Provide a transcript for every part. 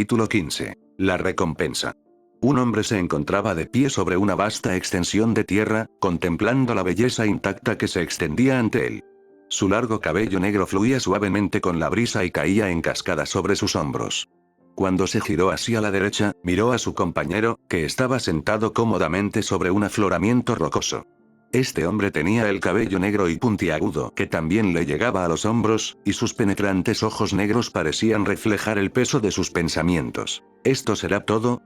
Capítulo 15. La recompensa. Un hombre se encontraba de pie sobre una vasta extensión de tierra, contemplando la belleza intacta que se extendía ante él. Su largo cabello negro fluía suavemente con la brisa y caía en cascada sobre sus hombros. Cuando se giró hacia la derecha, miró a su compañero, que estaba sentado cómodamente sobre un afloramiento rocoso. Este hombre tenía el cabello negro y puntiagudo que también le llegaba a los hombros, y sus penetrantes ojos negros parecían reflejar el peso de sus pensamientos. «¿Esto será todo,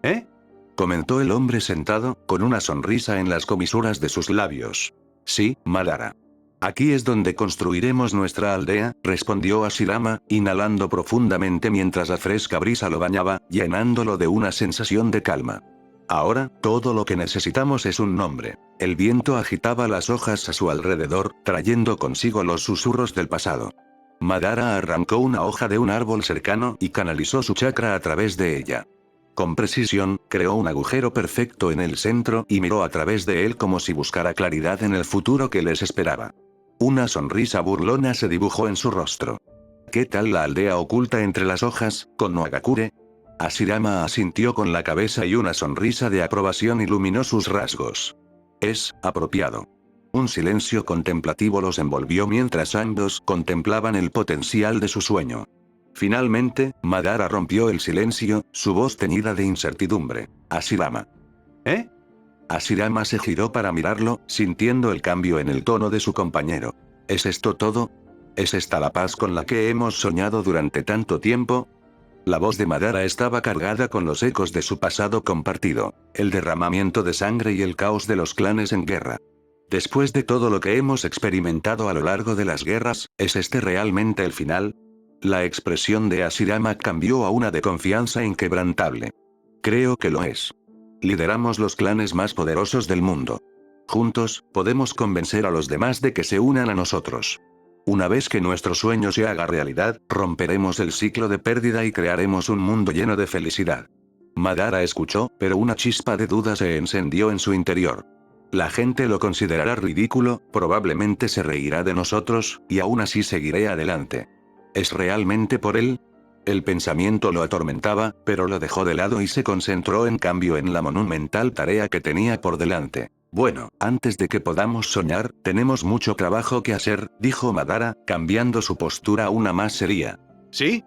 comentó el hombre sentado, con una sonrisa en las comisuras de sus labios. «Sí, Madara. Aquí es donde construiremos nuestra aldea», respondió Hashirama, inhalando profundamente mientras la fresca brisa lo bañaba, llenándolo de una sensación de calma. «Ahora, todo lo que necesitamos es un nombre». El viento agitaba las hojas a su alrededor, trayendo consigo los susurros del pasado. Madara arrancó una hoja de un árbol cercano y canalizó su chakra a través de ella. Con precisión, creó un agujero perfecto en el centro y miró a través de él como si buscara claridad en el futuro que les esperaba. Una sonrisa burlona se dibujó en su rostro. «¿Qué tal la aldea oculta entre las hojas, Konohagakure?». Hashirama asintió con la cabeza y una sonrisa de aprobación iluminó sus rasgos. «Es apropiado». Un silencio contemplativo los envolvió mientras ambos contemplaban el potencial de su sueño. Finalmente, Madara rompió el silencio, su voz teñida de incertidumbre. «Hashirama». Hashirama se giró para mirarlo, sintiendo el cambio en el tono de su compañero. «¿Es esto todo? ¿Es esta la paz con la que hemos soñado durante tanto tiempo?». La voz de Madara estaba cargada con los ecos de su pasado compartido, el derramamiento de sangre y el caos de los clanes en guerra. «Después de todo lo que hemos experimentado a lo largo de las guerras, ¿es este realmente el final?». La expresión de Hashirama cambió a una de confianza inquebrantable. «Creo que lo es. Lideramos los clanes más poderosos del mundo. Juntos, podemos convencer a los demás de que se unan a nosotros. Una vez que nuestro sueño se haga realidad, romperemos el ciclo de pérdida y crearemos un mundo lleno de felicidad». Madara escuchó, pero una chispa de duda se encendió en su interior. «La gente lo considerará ridículo, probablemente se reirá de nosotros, y aún así seguiré adelante. ¿Es realmente por él?». El pensamiento lo atormentaba, pero lo dejó de lado y se concentró en cambio en la monumental tarea que tenía por delante. «Bueno, antes de que podamos soñar, tenemos mucho trabajo que hacer», dijo Madara, cambiando su postura a una más seria. «¿Sí?»,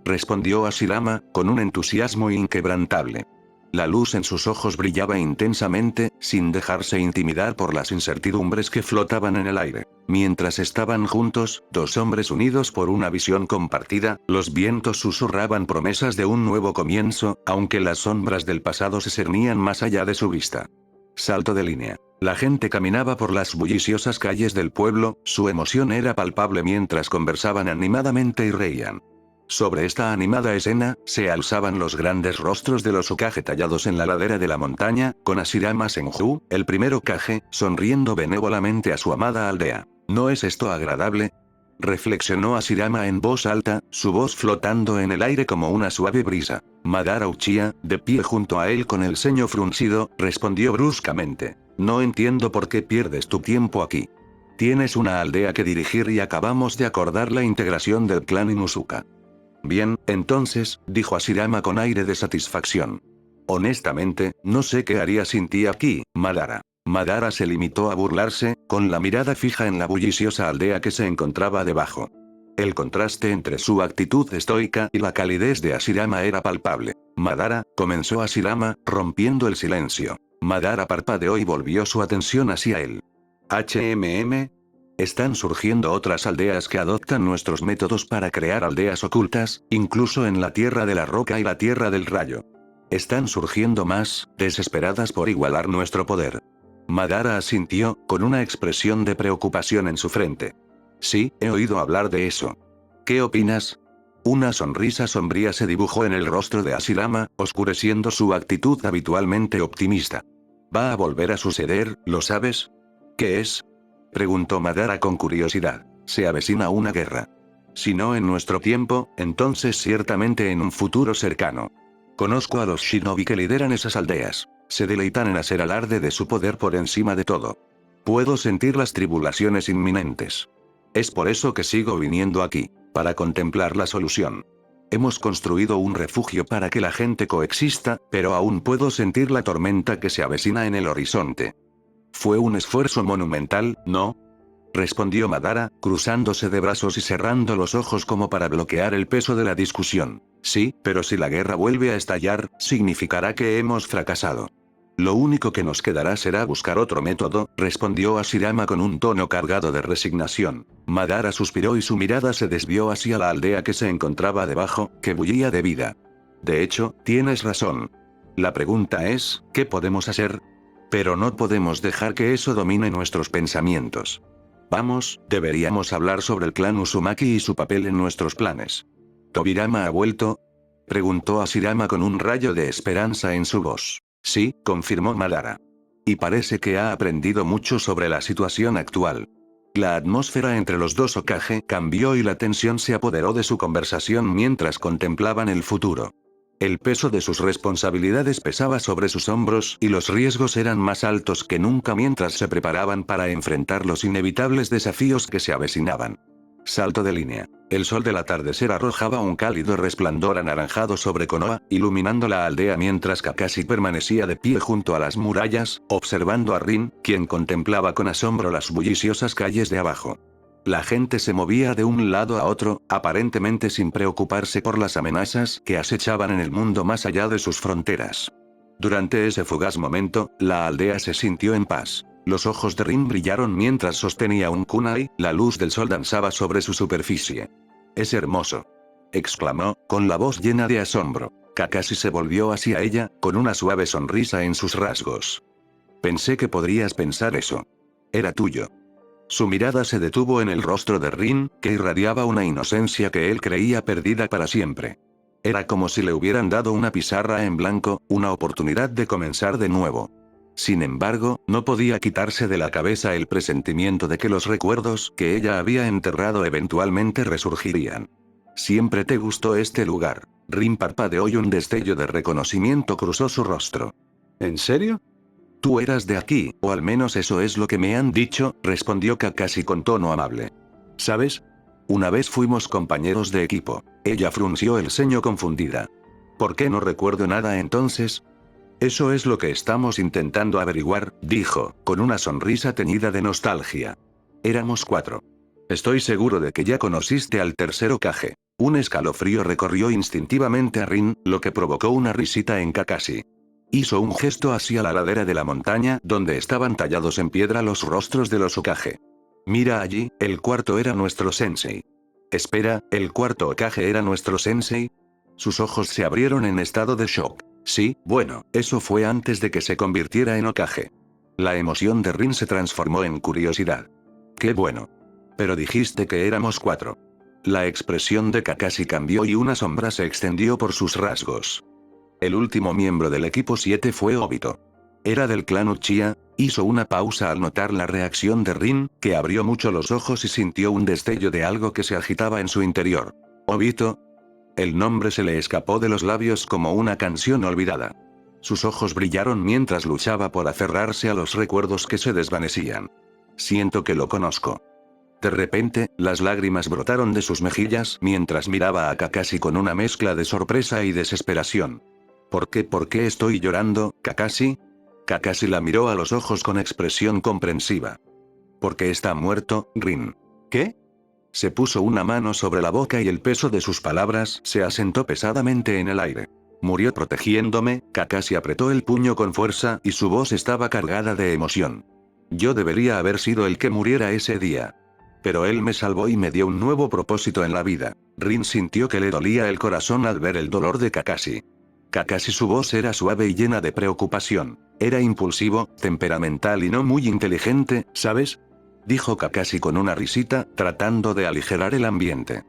respondió Hashirama, con un entusiasmo inquebrantable. La luz en sus ojos brillaba intensamente, sin dejarse intimidar por las incertidumbres que flotaban en el aire. Mientras estaban juntos, dos hombres unidos por una visión compartida, los vientos susurraban promesas de un nuevo comienzo, aunque las sombras del pasado se cernían más allá de su vista. Salto de línea. La gente caminaba por las bulliciosas calles del pueblo, su emoción era palpable mientras conversaban animadamente y reían. Sobre esta animada escena, se alzaban los grandes rostros de los Hokage tallados en la ladera de la montaña, con Hashirama Senju, el primer Hokage, sonriendo benévolamente a su amada aldea. «¿No es esto agradable?», reflexionó Hashirama en voz alta, su voz flotando en el aire como una suave brisa. Madara Uchiha, de pie junto a él con el ceño fruncido, respondió bruscamente. «No entiendo por qué pierdes tu tiempo aquí. Tienes una aldea que dirigir y acabamos de acordar la integración del clan Inuzuka». «Bien, entonces», dijo Hashirama con aire de satisfacción. «Honestamente, no sé qué haría sin ti aquí, Madara». Madara se limitó a burlarse, con la mirada fija en la bulliciosa aldea que se encontraba debajo. El contraste entre su actitud estoica y la calidez de Hashirama era palpable. «Madara», comenzó Hashirama, rompiendo el silencio. Madara parpadeó y volvió su atención hacia él. «Están surgiendo otras aldeas que adoptan nuestros métodos para crear aldeas ocultas, incluso en la Tierra de la Roca y la Tierra del Rayo. Están surgiendo más, desesperadas por igualar nuestro poder». Madara asintió, con una expresión de preocupación en su frente. «Sí, he oído hablar de eso. ¿Qué opinas?». Una sonrisa sombría se dibujó en el rostro de Hashirama, oscureciendo su actitud habitualmente optimista. «¿Va a volver a suceder, lo sabes?». «¿Qué es?», preguntó Madara con curiosidad. «Se avecina una guerra. Si no en nuestro tiempo, entonces ciertamente en un futuro cercano. Conozco a los shinobi que lideran esas aldeas. Se deleitan en hacer alarde de su poder por encima de todo. Puedo sentir las tribulaciones inminentes. Es por eso que sigo viniendo aquí, para contemplar la solución». Hemos construido un refugio para que la gente coexista, pero aún puedo sentir la tormenta que se avecina en el horizonte. Fue un esfuerzo monumental, ¿no? Respondió Madara, cruzándose de brazos y cerrando los ojos como para bloquear el peso de la discusión. Sí, pero si la guerra vuelve a estallar, significará que hemos fracasado. Lo único que nos quedará será buscar otro método, respondió Hashirama con un tono cargado de resignación. Madara suspiró y su mirada se desvió hacia la aldea que se encontraba debajo, que bullía de vida. De hecho, tienes razón. La pregunta es, ¿qué podemos hacer? Pero no podemos dejar que eso domine nuestros pensamientos. Vamos, deberíamos hablar sobre el clan Uzumaki y su papel en nuestros planes. ¿Tobirama ha vuelto? Preguntó Hashirama con un rayo de esperanza en su voz. Sí, confirmó Madara. Y parece que ha aprendido mucho sobre la situación actual. La atmósfera entre los dos Hokage cambió y la tensión se apoderó de su conversación mientras contemplaban el futuro. El peso de sus responsabilidades pesaba sobre sus hombros y los riesgos eran más altos que nunca mientras se preparaban para enfrentar los inevitables desafíos que se avecinaban. Salto de línea. El sol del atardecer arrojaba un cálido resplandor anaranjado sobre Konoha, iluminando la aldea mientras Kakashi permanecía de pie junto a las murallas, observando a Rin, quien contemplaba con asombro las bulliciosas calles de abajo. La gente se movía de un lado a otro, aparentemente sin preocuparse por las amenazas que acechaban en el mundo más allá de sus fronteras. Durante ese fugaz momento, la aldea se sintió en paz. Los ojos de Rin brillaron mientras sostenía un kunai, la luz del sol danzaba sobre su superficie. «Es hermoso», exclamó, con la voz llena de asombro. Kakashi se volvió hacia ella, con una suave sonrisa en sus rasgos. «Pensé que podrías pensar eso. Era tuyo». Su mirada se detuvo en el rostro de Rin, que irradiaba una inocencia que él creía perdida para siempre. Era como si le hubieran dado una pizarra en blanco, una oportunidad de comenzar de nuevo. Sin embargo, no podía quitarse de la cabeza el presentimiento de que los recuerdos que ella había enterrado eventualmente resurgirían. «Siempre te gustó este lugar». Rin parpadeó y un destello de reconocimiento cruzó su rostro. «¿En serio? Tú eras de aquí, o al menos eso es lo que me han dicho», respondió Kakashi con tono amable. «¿Sabes? Una vez fuimos compañeros de equipo». Ella frunció el ceño confundida. «¿Por qué no recuerdo nada entonces?» «Eso es lo que estamos intentando averiguar», dijo, con una sonrisa teñida de nostalgia. «Éramos 4. Estoy seguro de que ya conociste al tercer Hokage». Un escalofrío recorrió instintivamente a Rin, lo que provocó una risita en Kakashi. Hizo un gesto hacia la ladera de la montaña donde estaban tallados en piedra los rostros de los Hokage. «Mira allí, el cuarto era nuestro sensei». «Espera, ¿el cuarto Hokage era nuestro sensei?» Sus ojos se abrieron en estado de shock. «Sí, bueno, eso fue antes de que se convirtiera en Hokage». La emoción de Rin se transformó en curiosidad. «Qué bueno. Pero dijiste que éramos 4». La expresión de Kakashi cambió y una sombra se extendió por sus rasgos. El último miembro del equipo 7 fue Obito. Era del clan Uchiha. Hizo una pausa al notar la reacción de Rin, que abrió mucho los ojos y sintió un destello de algo que se agitaba en su interior. «¿Obito?» El nombre se le escapó de los labios como una canción olvidada. Sus ojos brillaron mientras luchaba por aferrarse a los recuerdos que se desvanecían. «Siento que lo conozco». De repente, las lágrimas brotaron de sus mejillas mientras miraba a Kakashi con una mezcla de sorpresa y desesperación. ¿Por qué estoy llorando, Kakashi?» Kakashi la miró a los ojos con expresión comprensiva. «Porque está muerto, Rin». «¿Qué?» Se puso una mano sobre la boca y el peso de sus palabras se asentó pesadamente en el aire. «Murió protegiéndome», Kakashi apretó el puño con fuerza y su voz estaba cargada de emoción. «Yo debería haber sido el que muriera ese día. Pero él me salvó y me dio un nuevo propósito en la vida». Rin sintió que le dolía el corazón al ver el dolor de Kakashi. Kakashi su voz era suave y llena de preocupación. «Era impulsivo, temperamental y no muy inteligente, ¿sabes?», dijo Kakashi con una risita, tratando de aligerar el ambiente.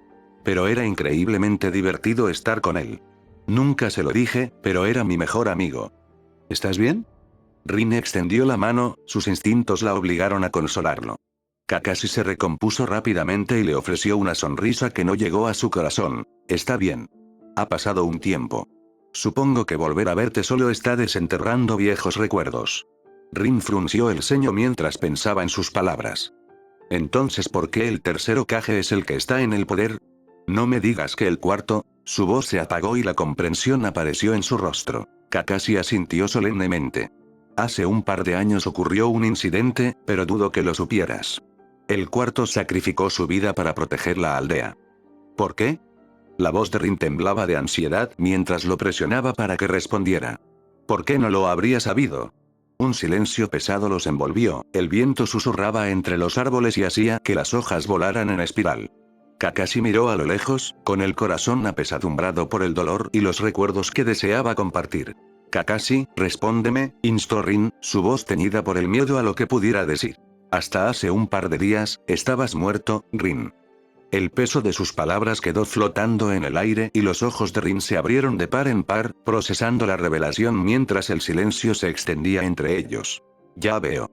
«Pero era increíblemente divertido estar con él. Nunca se lo dije, pero era mi mejor amigo». «¿Estás bien?» Rin extendió la mano, sus instintos la obligaron a consolarlo. Kakashi se recompuso rápidamente y le ofreció una sonrisa que no llegó a su corazón. «Está bien. Ha pasado un tiempo. Supongo que volver a verte solo está desenterrando viejos recuerdos». Rin frunció el ceño mientras pensaba en sus palabras. «Entonces, ¿por qué el tercer Hokage es el que está en el poder? No me digas que el cuarto». Su voz se apagó y la comprensión apareció en su rostro. Kakashi asintió solemnemente. Hace un par de años ocurrió un incidente, pero dudo que lo supieras. El cuarto sacrificó su vida para proteger la aldea. ¿Por qué? La voz de Rin temblaba de ansiedad mientras lo presionaba para que respondiera. ¿Por qué no lo habría sabido? Un silencio pesado los envolvió, el viento susurraba entre los árboles y hacía que las hojas volaran en espiral. Kakashi miró a lo lejos, con el corazón apesadumbrado por el dolor y los recuerdos que deseaba compartir. Kakashi, respóndeme, instó Rin, su voz teñida por el miedo a lo que pudiera decir. Hasta hace un par de días, estabas muerto, Rin. El peso de sus palabras quedó flotando en el aire y los ojos de Rin se abrieron de par en par, procesando la revelación mientras el silencio se extendía entre ellos. Ya veo.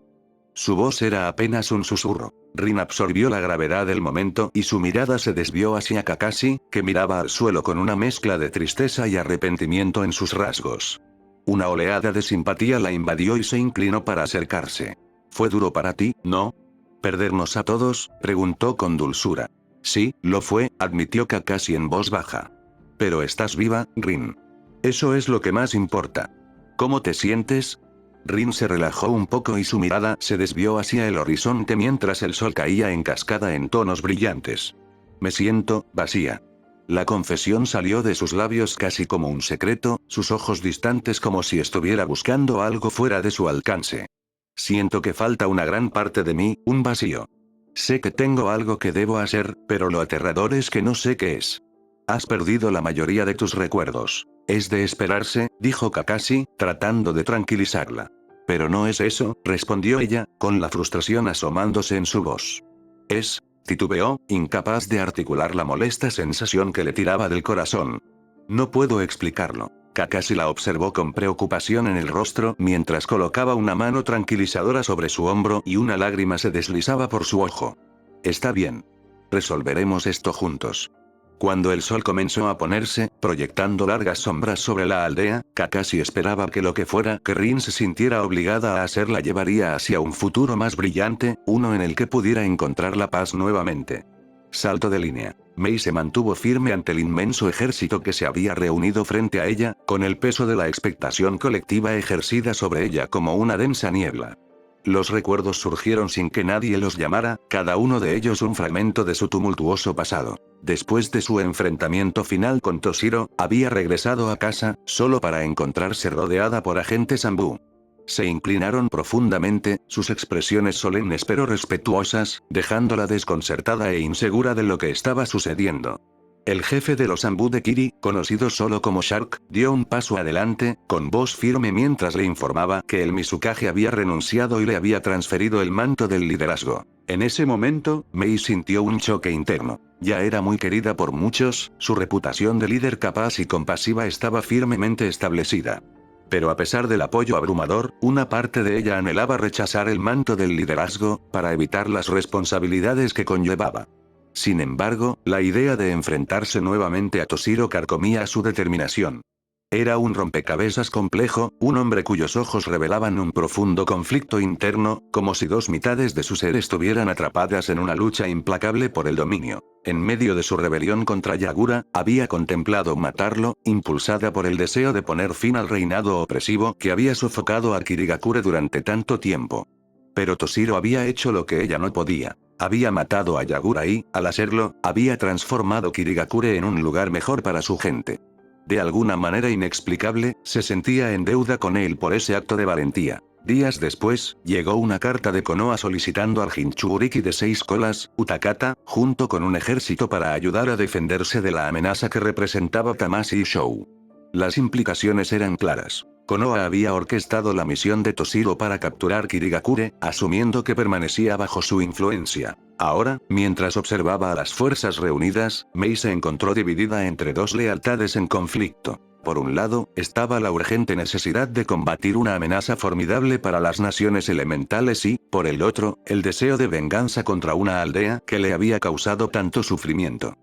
Su voz era apenas un susurro. Rin absorbió la gravedad del momento y su mirada se desvió hacia Kakashi, que miraba al suelo con una mezcla de tristeza y arrepentimiento en sus rasgos. Una oleada de simpatía la invadió y se inclinó para acercarse. ¿Fue duro para ti, no? ¿Perdernos a todos?, preguntó con dulzura. Sí, lo fue, admitió Kakashi en voz baja. Pero estás viva, Rin. Eso es lo que más importa. ¿Cómo te sientes? Rin se relajó un poco y su mirada se desvió hacia el horizonte mientras el sol caía en cascada en tonos brillantes. Me siento vacía. La confesión salió de sus labios casi como un secreto, sus ojos distantes como si estuviera buscando algo fuera de su alcance. Siento que falta una gran parte de mí, un vacío. Sé que tengo algo que debo hacer, pero lo aterrador es que no sé qué es. Has perdido la mayoría de tus recuerdos. Es de esperarse, dijo Kakashi, tratando de tranquilizarla. Pero no es eso, respondió ella, con la frustración asomándose en su voz. Titubeó, incapaz de articular la molesta sensación que le tiraba del corazón. No puedo explicarlo. Kakashi la observó con preocupación en el rostro mientras colocaba una mano tranquilizadora sobre su hombro y una lágrima se deslizaba por su ojo. Está bien. Resolveremos esto juntos. Cuando el sol comenzó a ponerse, proyectando largas sombras sobre la aldea, Kakashi esperaba que lo que fuera que Rin se sintiera obligada a hacer la llevaría hacia un futuro más brillante, uno en el que pudiera encontrar la paz nuevamente. Salto de línea. Mei se mantuvo firme ante el inmenso ejército que se había reunido frente a ella, con el peso de la expectación colectiva ejercida sobre ella como una densa niebla. Los recuerdos surgieron sin que nadie los llamara, cada uno de ellos un fragmento de su tumultuoso pasado. Después de su enfrentamiento final con Toshiro, había regresado a casa, solo para encontrarse rodeada por agentes Anbu. Se inclinaron profundamente, sus expresiones solemnes pero respetuosas, dejándola desconcertada e insegura de lo que estaba sucediendo. El jefe de los Anbu de Kiri, conocido solo como Shark, dio un paso adelante, con voz firme mientras le informaba que el Mizukage había renunciado y le había transferido el manto del liderazgo. En ese momento, Mei sintió un choque interno. Ya era muy querida por muchos, su reputación de líder capaz y compasiva estaba firmemente establecida. Pero a pesar del apoyo abrumador, una parte de ella anhelaba rechazar el manto del liderazgo, para evitar las responsabilidades que conllevaba. Sin embargo, la idea de enfrentarse nuevamente a Toshiro carcomía su determinación. Era un rompecabezas complejo, un hombre cuyos ojos revelaban un profundo conflicto interno, como si dos mitades de su ser estuvieran atrapadas en una lucha implacable por el dominio. En medio de su rebelión contra Yagura, había contemplado matarlo, impulsada por el deseo de poner fin al reinado opresivo que había sofocado a Kirigakure durante tanto tiempo. Pero Toshiro había hecho lo que ella no podía. Había matado a Yagura y, al hacerlo, había transformado Kirigakure en un lugar mejor para su gente. De alguna manera inexplicable, se sentía en deuda con él por ese acto de valentía. Días después, llegó una carta de Konoha solicitando al Jinchuriki de 6 colas, Utakata, junto con un ejército para ayudar a defenderse de la amenaza que representaba Tamashii Shou. Las implicaciones eran claras. Konoha había orquestado la misión de Toshiro para capturar Kirigakure, asumiendo que permanecía bajo su influencia. Ahora, mientras observaba a las fuerzas reunidas, Mei se encontró dividida entre dos lealtades en conflicto. Por un lado, estaba la urgente necesidad de combatir una amenaza formidable para las naciones elementales y, por el otro, el deseo de venganza contra una aldea que le había causado tanto sufrimiento.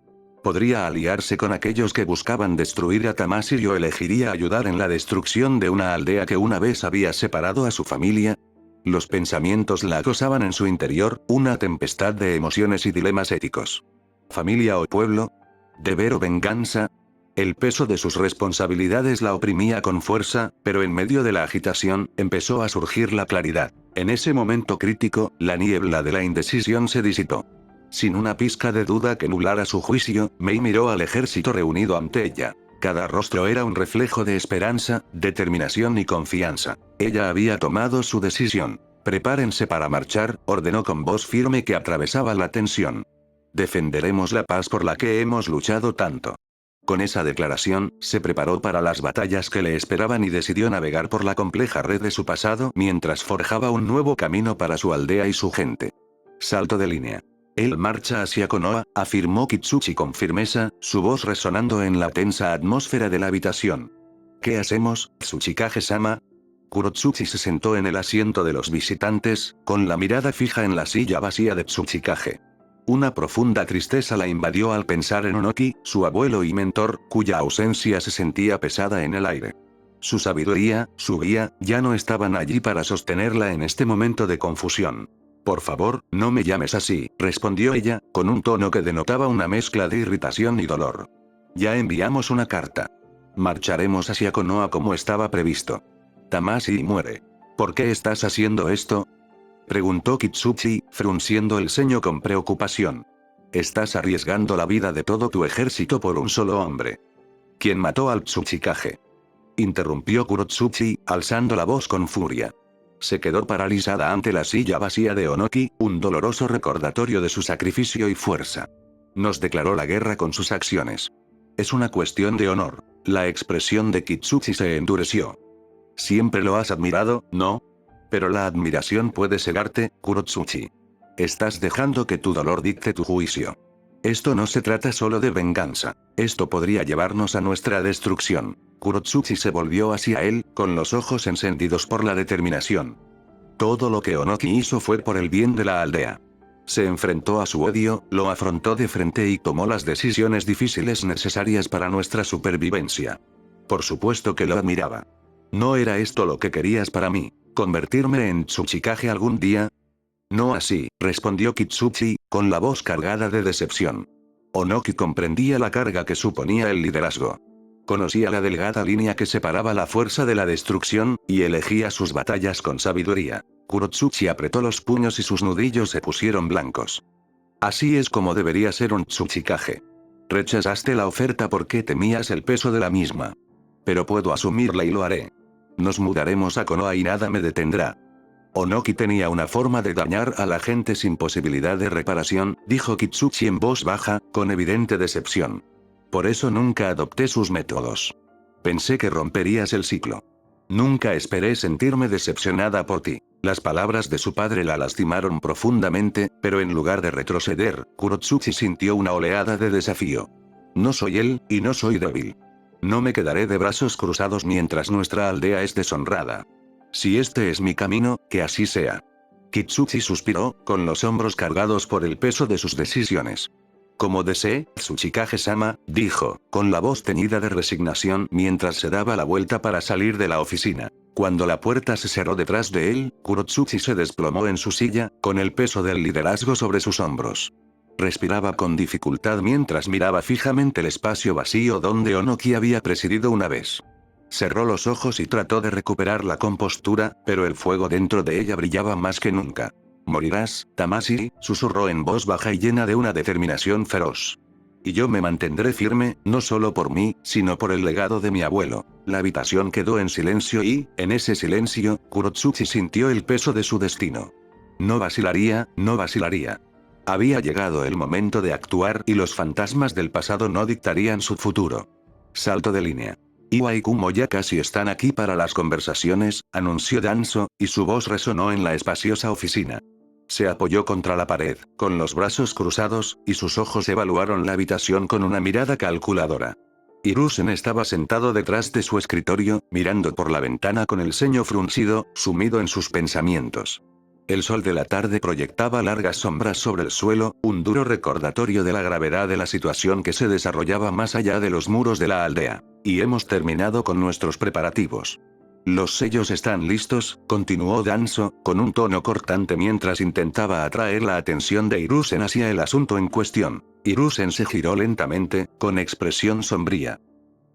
Podría aliarse con aquellos que buscaban destruir a Tamashii o elegiría ayudar en la destrucción de una aldea que una vez había separado a su familia. Los pensamientos la acosaban en su interior, una tempestad de emociones y dilemas éticos. ¿Familia o pueblo? ¿Deber o venganza? El peso de sus responsabilidades la oprimía con fuerza, pero en medio de la agitación, empezó a surgir la claridad. En ese momento crítico, la niebla de la indecisión se disipó. Sin una pizca de duda que nublara su juicio, Mei miró al ejército reunido ante ella. Cada rostro era un reflejo de esperanza, determinación y confianza. Ella había tomado su decisión. «Prepárense para marchar», ordenó con voz firme que atravesaba la tensión. «Defenderemos la paz por la que hemos luchado tanto». Con esa declaración, se preparó para las batallas que le esperaban y decidió navegar por la compleja red de su pasado mientras forjaba un nuevo camino para su aldea y su gente. Salto de línea. «Él marcha hacia Konoha», afirmó Kitsuchi con firmeza, su voz resonando en la tensa atmósfera de la habitación. «¿Qué hacemos, Tsuchikage-sama?» Kurotsuchi se sentó en el asiento de los visitantes, con la mirada fija en la silla vacía de Tsuchikage. Una profunda tristeza la invadió al pensar en Onoki, su abuelo y mentor, cuya ausencia se sentía pesada en el aire. Su sabiduría, su guía, ya no estaban allí para sostenerla en este momento de confusión. «Por favor, no me llames así», respondió ella, con un tono que denotaba una mezcla de irritación y dolor. «Ya enviamos una carta. Marcharemos hacia Konoha como estaba previsto. Tamashii muere. ¿Por qué estás haciendo esto?», preguntó Kitsuchi, frunciendo el ceño con preocupación. «Estás arriesgando la vida de todo tu ejército por un solo hombre». «¿Quién mató al Tsuchikage?», interrumpió Kurotsuchi, alzando la voz con furia. Se quedó paralizada ante la silla vacía de Onoki, un doloroso recordatorio de su sacrificio y fuerza. «Nos declaró la guerra con sus acciones. Es una cuestión de honor». La expresión de Kitsuchi se endureció. «Siempre lo has admirado, ¿no? Pero la admiración puede cegarte, Kurotsuchi. Estás dejando que tu dolor dicte tu juicio. Esto no se trata solo de venganza. Esto podría llevarnos a nuestra destrucción». Kurotsuchi se volvió hacia él, con los ojos encendidos por la determinación. Todo lo que Onoki hizo fue por el bien de la aldea. Se enfrentó a su odio, lo afrontó de frente y tomó las decisiones difíciles necesarias para nuestra supervivencia. Por supuesto que lo admiraba. «¿No era esto lo que querías para mí? ¿Convertirme en Tsuchikage algún día?». «No así», respondió Kitsuchi, con la voz cargada de decepción. Onoki comprendía la carga que suponía el liderazgo. Conocía la delgada línea que separaba la fuerza de la destrucción, y elegía sus batallas con sabiduría. Kurotsuchi apretó los puños y sus nudillos se pusieron blancos. «Así es como debería ser un Tsuchikage. Rechazaste la oferta porque temías el peso de la misma. Pero puedo asumirla y lo haré. Nos mudaremos a Konoha y nada me detendrá». «Onoki tenía una forma de dañar a la gente sin posibilidad de reparación», dijo Kitsuchi en voz baja, con evidente decepción. «Por eso nunca adopté sus métodos. Pensé que romperías el ciclo. Nunca esperé sentirme decepcionada por ti». Las palabras de su padre la lastimaron profundamente, pero en lugar de retroceder, Kurotsuchi sintió una oleada de desafío. «No soy él, y no soy débil. No me quedaré de brazos cruzados mientras nuestra aldea es deshonrada. Si este es mi camino, que así sea». Kitsuchi suspiró, con los hombros cargados por el peso de sus decisiones. «Como desee, Tsuchikage-sama», dijo, con la voz teñida de resignación mientras se daba la vuelta para salir de la oficina. Cuando la puerta se cerró detrás de él, Kurotsuchi se desplomó en su silla, con el peso del liderazgo sobre sus hombros. Respiraba con dificultad mientras miraba fijamente el espacio vacío donde Onoki había presidido una vez. Cerró los ojos y trató de recuperar la compostura, pero el fuego dentro de ella brillaba más que nunca. «Morirás, Tamashii», susurró en voz baja y llena de una determinación feroz. «Y yo me mantendré firme, no solo por mí, sino por el legado de mi abuelo». La habitación quedó en silencio y, en ese silencio, Kurotsuchi sintió el peso de su destino. No vacilaría, no vacilaría. Había llegado el momento de actuar y los fantasmas del pasado no dictarían su futuro. Salto de línea. «Iwa y Kumo ya casi están aquí para las conversaciones», anunció Danzo, y su voz resonó en la espaciosa oficina. Se apoyó contra la pared, con los brazos cruzados, y sus ojos evaluaron la habitación con una mirada calculadora. Hiruzen estaba sentado detrás de su escritorio, mirando por la ventana con el ceño fruncido, sumido en sus pensamientos. El sol de la tarde proyectaba largas sombras sobre el suelo, un duro recordatorio de la gravedad de la situación que se desarrollaba más allá de los muros de la aldea. «Y hemos terminado con nuestros preparativos. Los sellos están listos», continuó Danzo, con un tono cortante mientras intentaba atraer la atención de Hiruzen hacia el asunto en cuestión. Hiruzen se giró lentamente, con expresión sombría.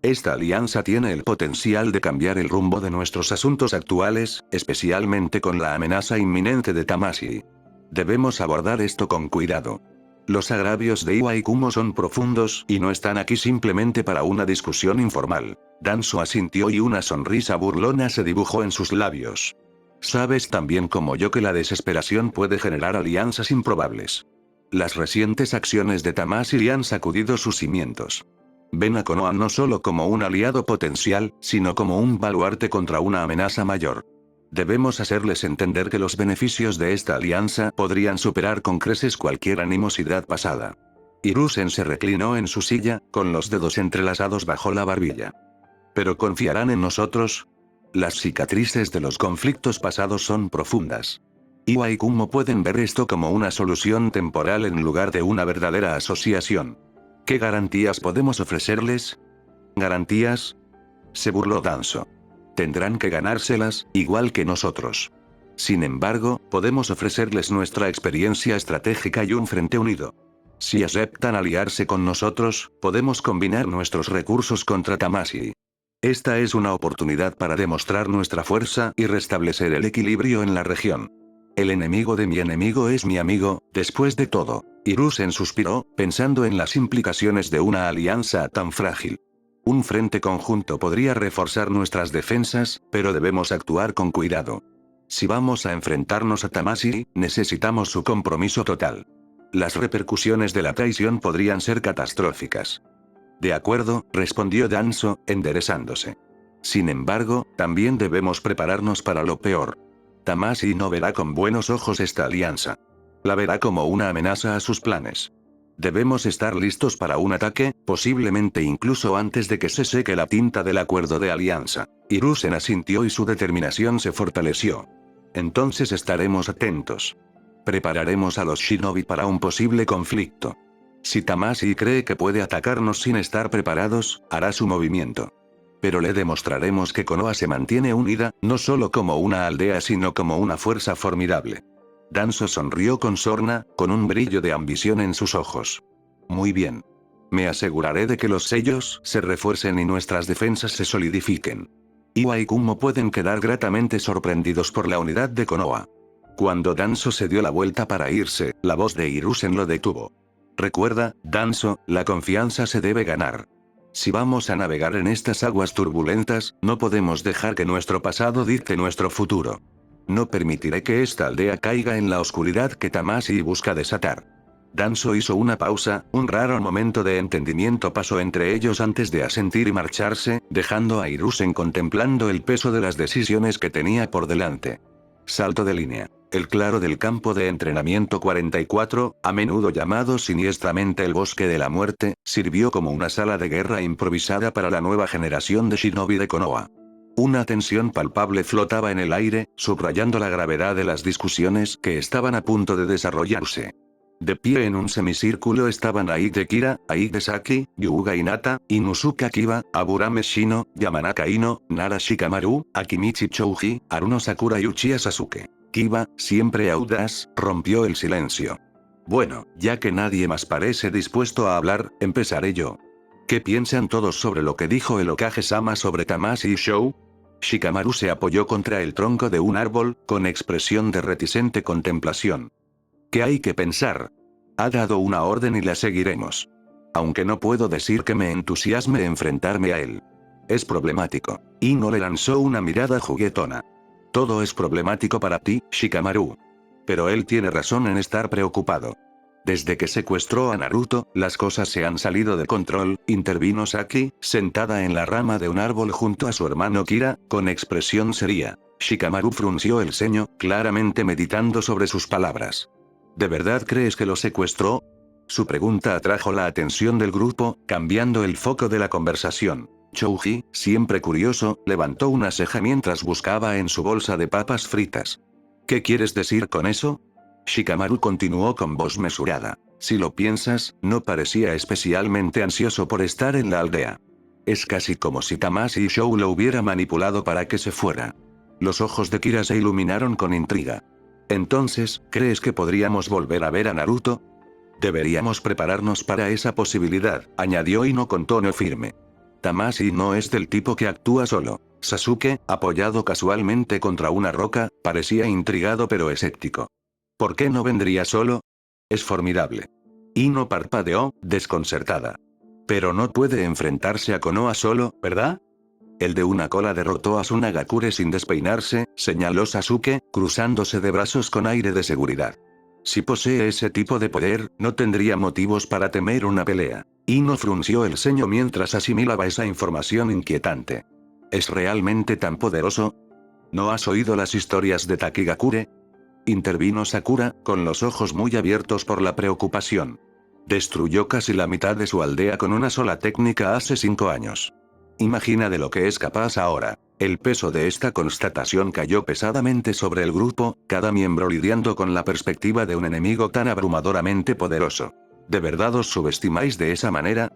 Esta alianza tiene el potencial de cambiar el rumbo de nuestros asuntos actuales, especialmente con la amenaza inminente de Tamashii. Debemos abordar esto con cuidado. Los agravios de Iwa y Kumo son profundos y no están aquí simplemente para una discusión informal. Danzo asintió y una sonrisa burlona se dibujó en sus labios. Sabes tan bien como yo que la desesperación puede generar alianzas improbables. Las recientes acciones de Tamashii han sacudido sus cimientos. Ven a Konoha no solo como un aliado potencial, sino como un baluarte contra una amenaza mayor. Debemos hacerles entender que los beneficios de esta alianza podrían superar con creces cualquier animosidad pasada. Hiruzen se reclinó en su silla, con los dedos entrelazados bajo la barbilla. ¿Pero confiarán en nosotros? Las cicatrices de los conflictos pasados son profundas. Iwa y Kumo pueden ver esto como una solución temporal en lugar de una verdadera asociación. ¿Qué garantías podemos ofrecerles? ¿Garantías? Se burló Danzo. Tendrán que ganárselas, igual que nosotros. Sin embargo, podemos ofrecerles nuestra experiencia estratégica y un frente unido. Si aceptan aliarse con nosotros, podemos combinar nuestros recursos contra Tamashii. Esta es una oportunidad para demostrar nuestra fuerza y restablecer el equilibrio en la región. El enemigo de mi enemigo es mi amigo, después de todo. Hiruzen suspiró, pensando en las implicaciones de una alianza tan frágil. Un frente conjunto podría reforzar nuestras defensas, pero debemos actuar con cuidado. Si vamos a enfrentarnos a Tamashii, necesitamos su compromiso total. Las repercusiones de la traición podrían ser catastróficas. De acuerdo, respondió Danzo, enderezándose. Sin embargo, también debemos prepararnos para lo peor. Tamashii no verá con buenos ojos esta alianza. La verá como una amenaza a sus planes. Debemos estar listos para un ataque, posiblemente incluso antes de que se seque la tinta del acuerdo de alianza. Hiruzen asintió y su determinación se fortaleció. Entonces estaremos atentos. Prepararemos a los shinobi para un posible conflicto. Si Tamashii cree que puede atacarnos sin estar preparados, hará su movimiento. Pero le demostraremos que Konoha se mantiene unida, no solo como una aldea sino como una fuerza formidable. Danzo sonrió con sorna, con un brillo de ambición en sus ojos. Muy bien. Me aseguraré de que los sellos se refuercen y nuestras defensas se solidifiquen. Iwa y Kumo pueden quedar gratamente sorprendidos por la unidad de Konoha. Cuando Danzo se dio la vuelta para irse, la voz de Hiruzen lo detuvo. Recuerda, Danzo, la confianza se debe ganar. Si vamos a navegar en estas aguas turbulentas, no podemos dejar que nuestro pasado dicte nuestro futuro. No permitiré que esta aldea caiga en la oscuridad que Tamashii busca desatar. Danzo hizo una pausa, un raro momento de entendimiento pasó entre ellos antes de asentir y marcharse, dejando a Hiruzen contemplando el peso de las decisiones que tenía por delante. Salto de línea. El claro del campo de entrenamiento 44, a menudo llamado siniestramente el Bosque de la Muerte, sirvió como una sala de guerra improvisada para la nueva generación de shinobi de Konoha. Una tensión palpable flotaba en el aire, subrayando la gravedad de las discusiones que estaban a punto de desarrollarse. De pie en un semicírculo estaban Aide Kira, Aide Saki, Yuuga Hinata, Inusuka Kiba, Aburame Shino, Yamanaka Ino, Nara Shikamaru, Akimichi Chouji, Haruno Sakura y Uchiha Sasuke. Kiba, siempre audaz, rompió el silencio. Bueno, ya que nadie más parece dispuesto a hablar, empezaré yo. ¿Qué piensan todos sobre lo que dijo el Hokage-sama sobre Tamashii Shou? Shikamaru se apoyó contra el tronco de un árbol, con expresión de reticente contemplación. ¿Qué hay que pensar? Ha dado una orden y la seguiremos. Aunque no puedo decir que me entusiasme enfrentarme a él. Es problemático. Ino le lanzó una mirada juguetona. Todo es problemático para ti, Shikamaru. Pero él tiene razón en estar preocupado. Desde que secuestró a Naruto, las cosas se han salido de control, intervino Saki, sentada en la rama de un árbol junto a su hermano Kira, con expresión seria. Shikamaru frunció el ceño, claramente meditando sobre sus palabras. ¿De verdad crees que lo secuestró? Su pregunta atrajo la atención del grupo, cambiando el foco de la conversación. Chouji, siempre curioso, levantó una ceja mientras buscaba en su bolsa de papas fritas. ¿Qué quieres decir con eso? Shikamaru continuó con voz mesurada. Si lo piensas, no parecía especialmente ansioso por estar en la aldea. Es casi como si Tamashii Shou lo hubiera manipulado para que se fuera. Los ojos de Kira se iluminaron con intriga. Entonces, ¿crees que podríamos volver a ver a Naruto? Deberíamos prepararnos para esa posibilidad, añadió Ino con tono firme. Tamashii no es del tipo que actúa solo. Sasuke, apoyado casualmente contra una roca, parecía intrigado pero escéptico. ¿Por qué no vendría solo? Es formidable. Ino parpadeó, desconcertada. Pero no puede enfrentarse a Konoha solo, ¿verdad? El de una cola derrotó a Tsunagakure sin despeinarse, señaló Sasuke, cruzándose de brazos con aire de seguridad. Si posee ese tipo de poder, no tendría motivos para temer una pelea. Ino frunció el ceño mientras asimilaba esa información inquietante. ¿Es realmente tan poderoso? ¿No has oído las historias de Takigakure? Intervino Sakura, con los ojos muy abiertos por la preocupación. Destruyó casi la mitad de su aldea con una sola técnica hace 5 años. Imagina de lo que es capaz ahora. El peso de esta constatación cayó pesadamente sobre el grupo, cada miembro lidiando con la perspectiva de un enemigo tan abrumadoramente poderoso. ¿De verdad os subestimáis de esa manera?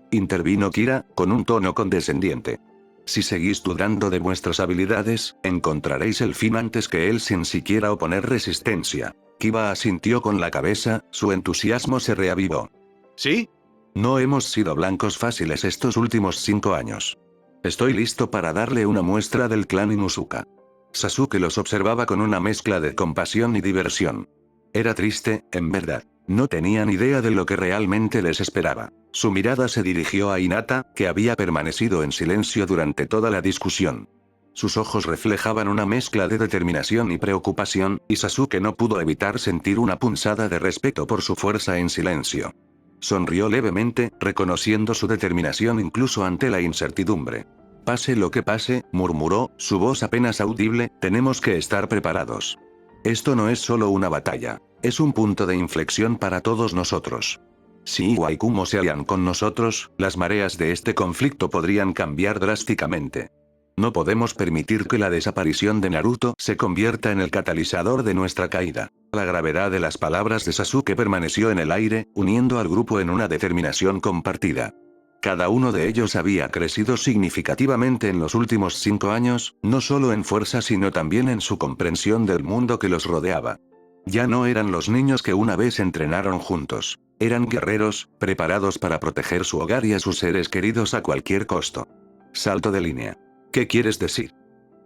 Intervino Kira, con un tono condescendiente. Si seguís dudando de vuestras habilidades, encontraréis el fin antes que él sin siquiera oponer resistencia. Kiba asintió con la cabeza, su entusiasmo se reavivó. ¿Sí? No hemos sido blancos fáciles estos últimos 5 años. Estoy listo para darle una muestra del clan Inuzuka. Sasuke los observaba con una mezcla de compasión y diversión. Era triste, en verdad. No tenían idea de lo que realmente les esperaba. Su mirada se dirigió a Hinata, que había permanecido en silencio durante toda la discusión. Sus ojos reflejaban una mezcla de determinación y preocupación, y Sasuke no pudo evitar sentir una punzada de respeto por su fuerza en silencio. Sonrió levemente, reconociendo su determinación incluso ante la incertidumbre. Pase lo que pase, murmuró, su voz apenas audible, tenemos que estar preparados. Esto no es solo una batalla. Es un punto de inflexión para todos nosotros. Si Iwa y Kumo se alían con nosotros, las mareas de este conflicto podrían cambiar drásticamente. No podemos permitir que la desaparición de Naruto se convierta en el catalizador de nuestra caída. La gravedad de las palabras de Sasuke permaneció en el aire, uniendo al grupo en una determinación compartida. Cada uno de ellos había crecido significativamente en los últimos 5 años, no solo en fuerza sino también en su comprensión del mundo que los rodeaba. Ya no eran los niños que una vez entrenaron juntos. Eran guerreros, preparados para proteger su hogar y a sus seres queridos a cualquier costo. Salto de línea. ¿Qué quieres decir?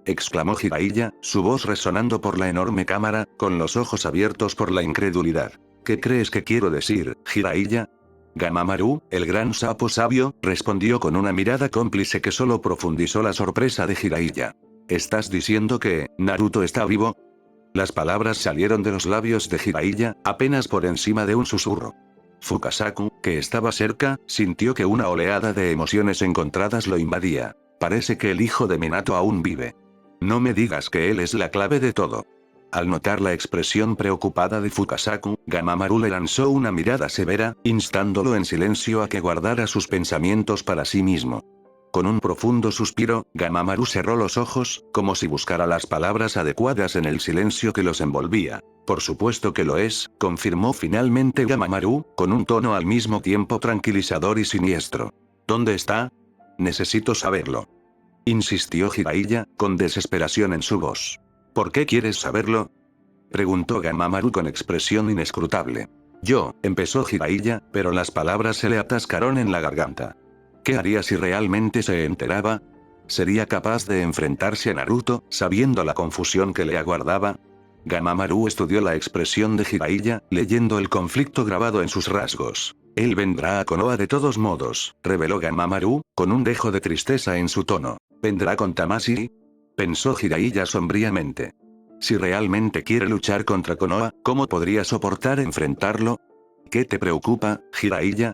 Exclamó Jiraiya, su voz resonando por la enorme cámara, con los ojos abiertos por la incredulidad. ¿Qué crees que quiero decir, Jiraiya? Gamamaru, el gran sapo sabio, respondió con una mirada cómplice que solo profundizó la sorpresa de Jiraiya. ¿Estás diciendo que Naruto está vivo? Las palabras salieron de los labios de Jiraiya, apenas por encima de un susurro. Fukasaku, que estaba cerca, sintió que una oleada de emociones encontradas lo invadía. Parece que el hijo de Minato aún vive. No me digas que él es la clave de todo. Al notar la expresión preocupada de Fukasaku, Gamamaru le lanzó una mirada severa, instándolo en silencio a que guardara sus pensamientos para sí mismo. Con un profundo suspiro, Gamamaru cerró los ojos, como si buscara las palabras adecuadas en el silencio que los envolvía. Por supuesto que lo es, confirmó finalmente Gamamaru, con un tono al mismo tiempo tranquilizador y siniestro. ¿Dónde está? Necesito saberlo. Insistió Jiraiya, con desesperación en su voz. ¿Por qué quieres saberlo? Preguntó Gamamaru con expresión inescrutable. Empezó Jiraiya, pero las palabras se le atascaron en la garganta. ¿Qué haría si realmente se enteraba? ¿Sería capaz de enfrentarse a Naruto, sabiendo la confusión que le aguardaba? Gamamaru estudió la expresión de Jiraiya, leyendo el conflicto grabado en sus rasgos. Él vendrá a Konoha de todos modos, reveló Gamamaru, con un dejo de tristeza en su tono. ¿Vendrá con Tamashii? Pensó Jiraiya sombríamente. Si realmente quiere luchar contra Konoha, ¿cómo podría soportar enfrentarlo? ¿Qué te preocupa, Jiraiya?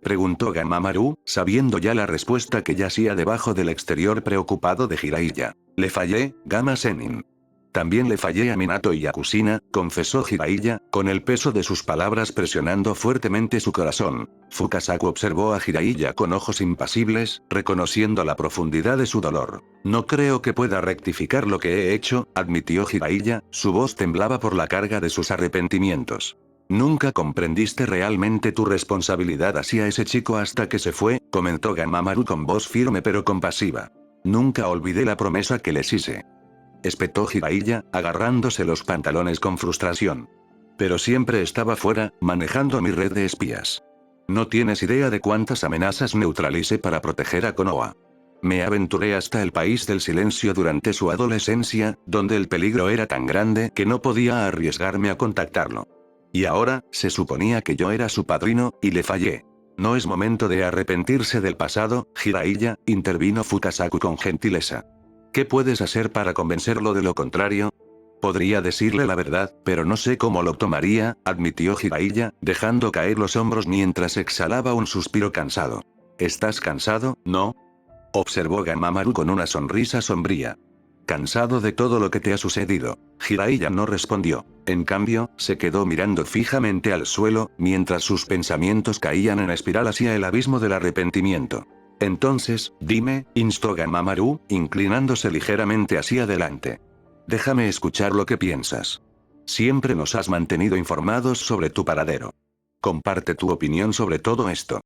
Preguntó Gamamaru, sabiendo ya la respuesta que yacía debajo del exterior preocupado de Jiraiya. Le fallé, Gama Senin. También le fallé a Minato y a Kushina, confesó Jiraiya, con el peso de sus palabras presionando fuertemente su corazón. Fukasaku observó a Jiraiya con ojos impasibles, reconociendo la profundidad de su dolor. No creo que pueda rectificar lo que he hecho, admitió Jiraiya, su voz temblaba por la carga de sus arrepentimientos. Nunca comprendiste realmente tu responsabilidad hacia ese chico hasta que se fue, comentó Gamamaru con voz firme pero compasiva. Nunca olvidé la promesa que les hice. Espetó Jiraiya, agarrándose los pantalones con frustración. Pero siempre estaba fuera, manejando mi red de espías. No tienes idea de cuántas amenazas neutralicé para proteger a Konoha. Me aventuré hasta el país del silencio durante su adolescencia, donde el peligro era tan grande que no podía arriesgarme a contactarlo. Y ahora, se suponía que yo era su padrino, y le fallé. No es momento de arrepentirse del pasado, Jiraiya, intervino Fukasaku con gentileza. ¿Qué puedes hacer para convencerlo de lo contrario? Podría decirle la verdad, pero no sé cómo lo tomaría, admitió Jiraiya, dejando caer los hombros mientras exhalaba un suspiro cansado. ¿Estás cansado, no? Observó Gamamaru con una sonrisa sombría. Cansado de todo lo que te ha sucedido. Jiraiya no respondió. En cambio, se quedó mirando fijamente al suelo, mientras sus pensamientos caían en espiral hacia el abismo del arrepentimiento. Entonces, dime, instó Gamamaru, inclinándose ligeramente hacia adelante. Déjame escuchar lo que piensas. Siempre nos has mantenido informados sobre tu paradero. Comparte tu opinión sobre todo esto.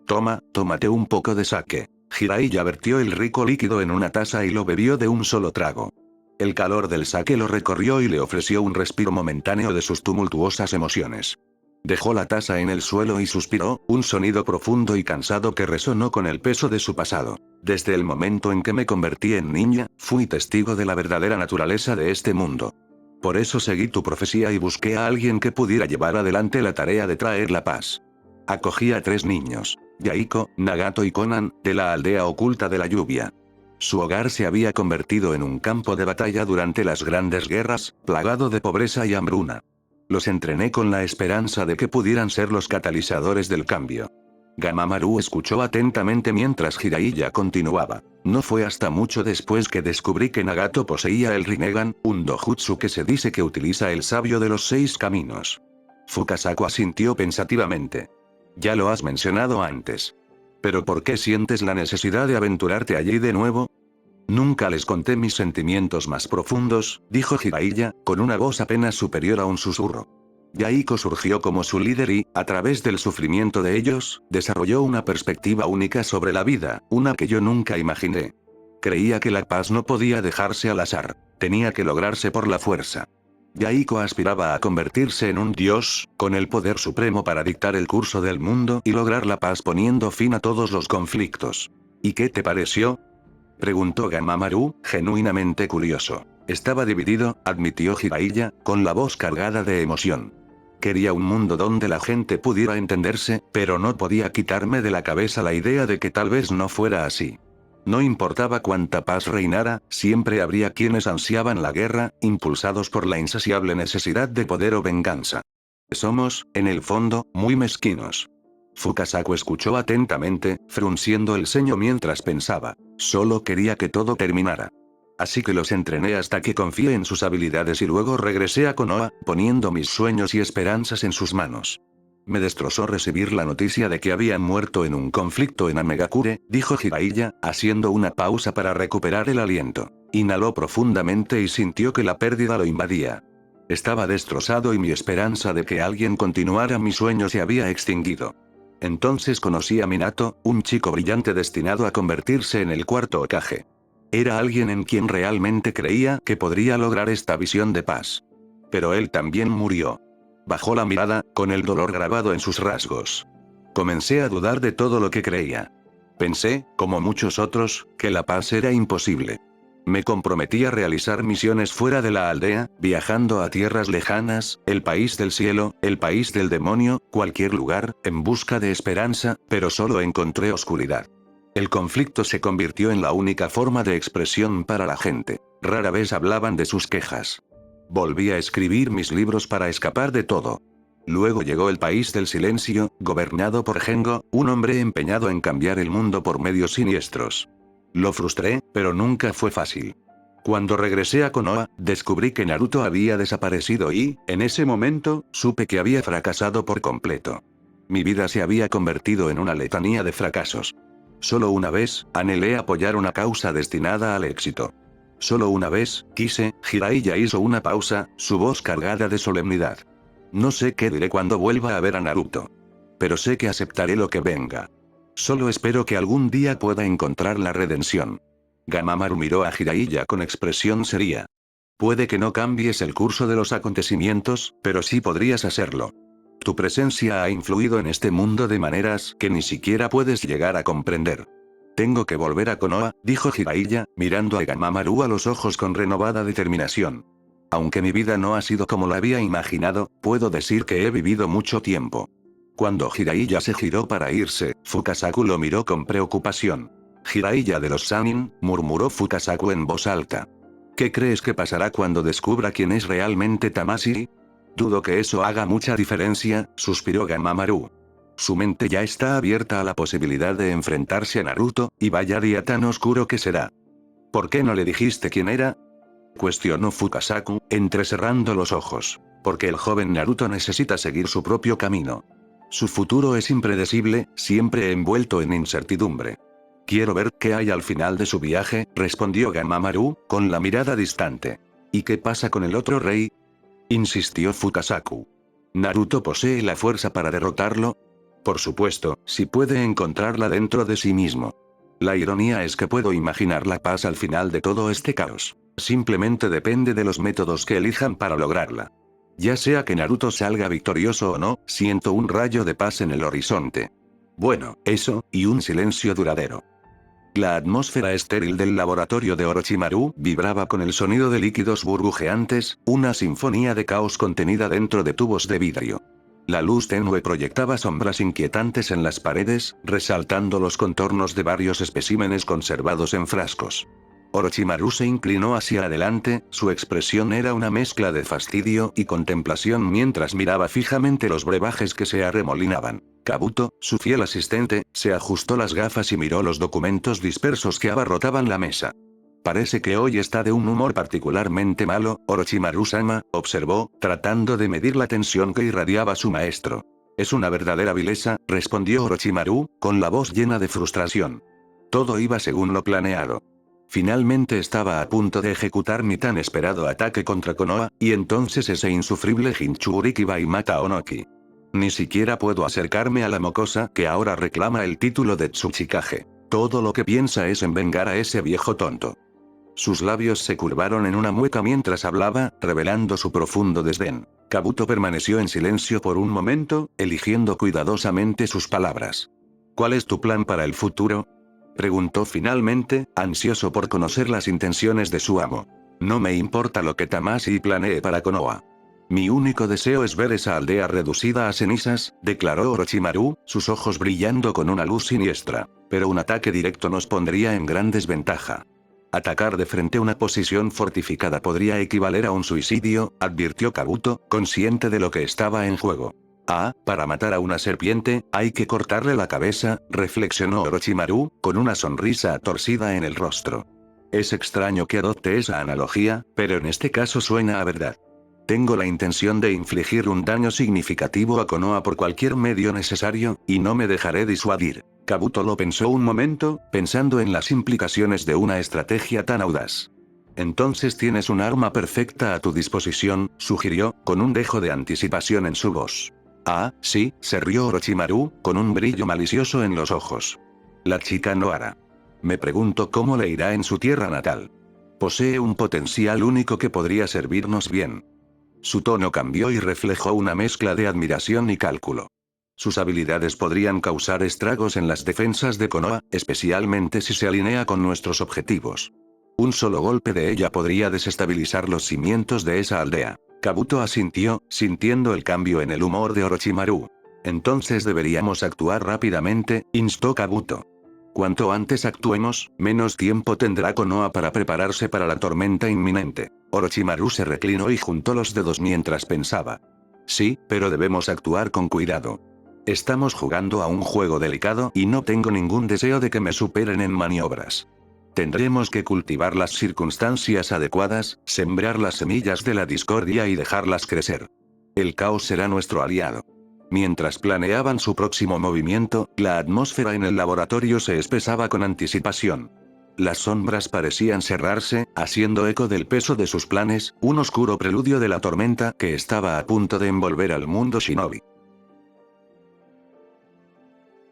Tómate un poco de sake. Jiraiya vertió el rico líquido en una taza y lo bebió de un solo trago. El calor del sake lo recorrió y le ofreció un respiro momentáneo de sus tumultuosas emociones. Dejó la taza en el suelo y suspiró, un sonido profundo y cansado que resonó con el peso de su pasado. Desde el momento en que me convertí en niña, fui testigo de la verdadera naturaleza de este mundo. Por eso seguí tu profecía y busqué a alguien que pudiera llevar adelante la tarea de traer la paz. Acogí a 3 niños, Yaiko, Nagato y Konan, de la aldea oculta de la lluvia. Su hogar se había convertido en un campo de batalla durante las grandes guerras, plagado de pobreza y hambruna. Los entrené con la esperanza de que pudieran ser los catalizadores del cambio. Gamamaru escuchó atentamente mientras Jiraiya continuaba. No fue hasta mucho después que descubrí que Nagato poseía el Rinnegan, un dojutsu que se dice que utiliza el sabio de los 6 caminos. Fukasaku asintió pensativamente. Ya lo has mencionado antes. ¿Pero por qué sientes la necesidad de aventurarte allí de nuevo? Nunca les conté mis sentimientos más profundos, dijo Jiraiya, con una voz apenas superior a un susurro. Yaiko surgió como su líder y, a través del sufrimiento de ellos, desarrolló una perspectiva única sobre la vida, una que yo nunca imaginé. Creía que la paz no podía dejarse al azar, tenía que lograrse por la fuerza. Yaiko aspiraba a convertirse en un dios, con el poder supremo para dictar el curso del mundo y lograr la paz poniendo fin a todos los conflictos. ¿Y qué te pareció? Preguntó Gamamaru, genuinamente curioso. Estaba dividido, admitió Jiraiya, con la voz cargada de emoción. Quería un mundo donde la gente pudiera entenderse, pero no podía quitarme de la cabeza la idea de que tal vez no fuera así. No importaba cuánta paz reinara, siempre habría quienes ansiaban la guerra, impulsados por la insaciable necesidad de poder o venganza. Somos, en el fondo, muy mezquinos. Fukasaku escuchó atentamente, frunciendo el ceño mientras pensaba. Solo quería que todo terminara. Así que los entrené hasta que confié en sus habilidades y luego regresé a Konoha, poniendo mis sueños y esperanzas en sus manos. Me destrozó recibir la noticia de que habían muerto en un conflicto en Amegakure, dijo Jiraiya, haciendo una pausa para recuperar el aliento. Inhaló profundamente y sintió que la pérdida lo invadía. Estaba destrozado y mi esperanza de que alguien continuara mi sueño se había extinguido. Entonces conocí a Minato, un chico brillante destinado a convertirse en el cuarto Hokage. Era alguien en quien realmente creía que podría lograr esta visión de paz. Pero él también murió. Bajó la mirada, con el dolor grabado en sus rasgos. Comencé a dudar de todo lo que creía. Pensé, como muchos otros, que la paz era imposible. Me comprometí a realizar misiones fuera de la aldea, viajando a tierras lejanas, el país del cielo, el país del demonio, cualquier lugar, en busca de esperanza, pero solo encontré oscuridad. El conflicto se convirtió en la única forma de expresión para la gente. Rara vez hablaban de sus quejas. Volví a escribir mis libros para escapar de todo. Luego llegó el país del silencio, gobernado por Gengo, un hombre empeñado en cambiar el mundo por medios siniestros. Lo frustré, pero nunca fue fácil. Cuando regresé a Konoha, descubrí que Naruto había desaparecido y, en ese momento, supe que había fracasado por completo. Mi vida se había convertido en una letanía de fracasos. Solo una vez, anhelé apoyar una causa destinada al éxito. Solo una vez, quise. Jiraiya hizo una pausa, su voz cargada de solemnidad. No sé qué diré cuando vuelva a ver a Naruto. Pero sé que aceptaré lo que venga. Solo espero que algún día pueda encontrar la redención. Gamamaru miró a Jiraiya con expresión seria. Puede que no cambies el curso de los acontecimientos, pero sí podrías hacerlo. Tu presencia ha influido en este mundo de maneras que ni siquiera puedes llegar a comprender. Tengo que volver a Konoha, dijo Jiraiya, mirando a Gamamaru a los ojos con renovada determinación. Aunque mi vida no ha sido como la había imaginado, puedo decir que he vivido mucho tiempo. Cuando Jiraiya se giró para irse, Fukasaku lo miró con preocupación. Jiraiya de los Sannin, murmuró Fukasaku en voz alta. ¿Qué crees que pasará cuando descubra quién es realmente Tamashii? Dudo que eso haga mucha diferencia, suspiró Gamamaru. Su mente ya está abierta a la posibilidad de enfrentarse a Naruto, y vaya día tan oscuro que será. ¿Por qué no le dijiste quién era? Cuestionó Fukasaku, entrecerrando los ojos. Porque el joven Naruto necesita seguir su propio camino. Su futuro es impredecible, siempre envuelto en incertidumbre. Quiero ver qué hay al final de su viaje, respondió Gamamaru, con la mirada distante. ¿Y qué pasa con el otro rey? Insistió Fukasaku. ¿Naruto posee la fuerza para derrotarlo? Por supuesto, si puede encontrarla dentro de sí mismo. La ironía es que puedo imaginar la paz al final de todo este caos. Simplemente depende de los métodos que elijan para lograrla. Ya sea que Naruto salga victorioso o no, siento un rayo de paz en el horizonte. Bueno, eso, y un silencio duradero. La atmósfera estéril del laboratorio de Orochimaru vibraba con el sonido de líquidos burbujeantes, una sinfonía de caos contenida dentro de tubos de vidrio. La luz tenue proyectaba sombras inquietantes en las paredes, resaltando los contornos de varios especímenes conservados en frascos. Orochimaru se inclinó hacia adelante, su expresión era una mezcla de fastidio y contemplación mientras miraba fijamente los brebajes que se arremolinaban. Kabuto, su fiel asistente, se ajustó las gafas y miró los documentos dispersos que abarrotaban la mesa. Parece que hoy está de un humor particularmente malo, Orochimaru-sama, observó, tratando de medir la tensión que irradiaba su maestro. Es una verdadera vileza, respondió Orochimaru, con la voz llena de frustración. Todo iba según lo planeado. Finalmente estaba a punto de ejecutar mi tan esperado ataque contra Konoha, y entonces ese insufrible Jinchuriki va y mata a Onoki. Ni siquiera puedo acercarme a la mocosa que ahora reclama el título de Tsuchikage. Todo lo que piensa es en vengar a ese viejo tonto. Sus labios se curvaron en una mueca mientras hablaba, revelando su profundo desdén. Kabuto permaneció en silencio por un momento, eligiendo cuidadosamente sus palabras. ¿Cuál es tu plan para el futuro? Preguntó finalmente, ansioso por conocer las intenciones de su amo. No me importa lo que Tamashii planee para Konoha. Mi único deseo es ver esa aldea reducida a cenizas, declaró Orochimaru, sus ojos brillando con una luz siniestra. Pero un ataque directo nos pondría en gran desventaja. Atacar de frente una posición fortificada podría equivaler a un suicidio, advirtió Kabuto, consciente de lo que estaba en juego. Ah, para matar a una serpiente, hay que cortarle la cabeza, reflexionó Orochimaru, con una sonrisa torcida en el rostro. Es extraño que adopte esa analogía, pero en este caso suena a verdad. Tengo la intención de infligir un daño significativo a Konoha por cualquier medio necesario, y no me dejaré disuadir. Kabuto lo pensó un momento, pensando en las implicaciones de una estrategia tan audaz. Entonces tienes un arma perfecta a tu disposición, sugirió, con un dejo de anticipación en su voz. Ah, sí, se rió Orochimaru, con un brillo malicioso en los ojos. La chica Nohara. Me pregunto cómo le irá en su tierra natal. Posee un potencial único que podría servirnos bien. Su tono cambió y reflejó una mezcla de admiración y cálculo. Sus habilidades podrían causar estragos en las defensas de Konoha, especialmente si se alinea con nuestros objetivos. Un solo golpe de ella podría desestabilizar los cimientos de esa aldea. Kabuto asintió, sintiendo el cambio en el humor de Orochimaru. Entonces deberíamos actuar rápidamente, instó Kabuto. Cuanto antes actuemos, menos tiempo tendrá Konoha para prepararse para la tormenta inminente. Orochimaru se reclinó y juntó los dedos mientras pensaba. Sí, pero debemos actuar con cuidado. Estamos jugando a un juego delicado y no tengo ningún deseo de que me superen en maniobras. Tendremos que cultivar las circunstancias adecuadas, sembrar las semillas de la discordia y dejarlas crecer. El caos será nuestro aliado. Mientras planeaban su próximo movimiento, la atmósfera en el laboratorio se espesaba con anticipación. Las sombras parecían cerrarse, haciendo eco del peso de sus planes, un oscuro preludio de la tormenta que estaba a punto de envolver al mundo shinobi.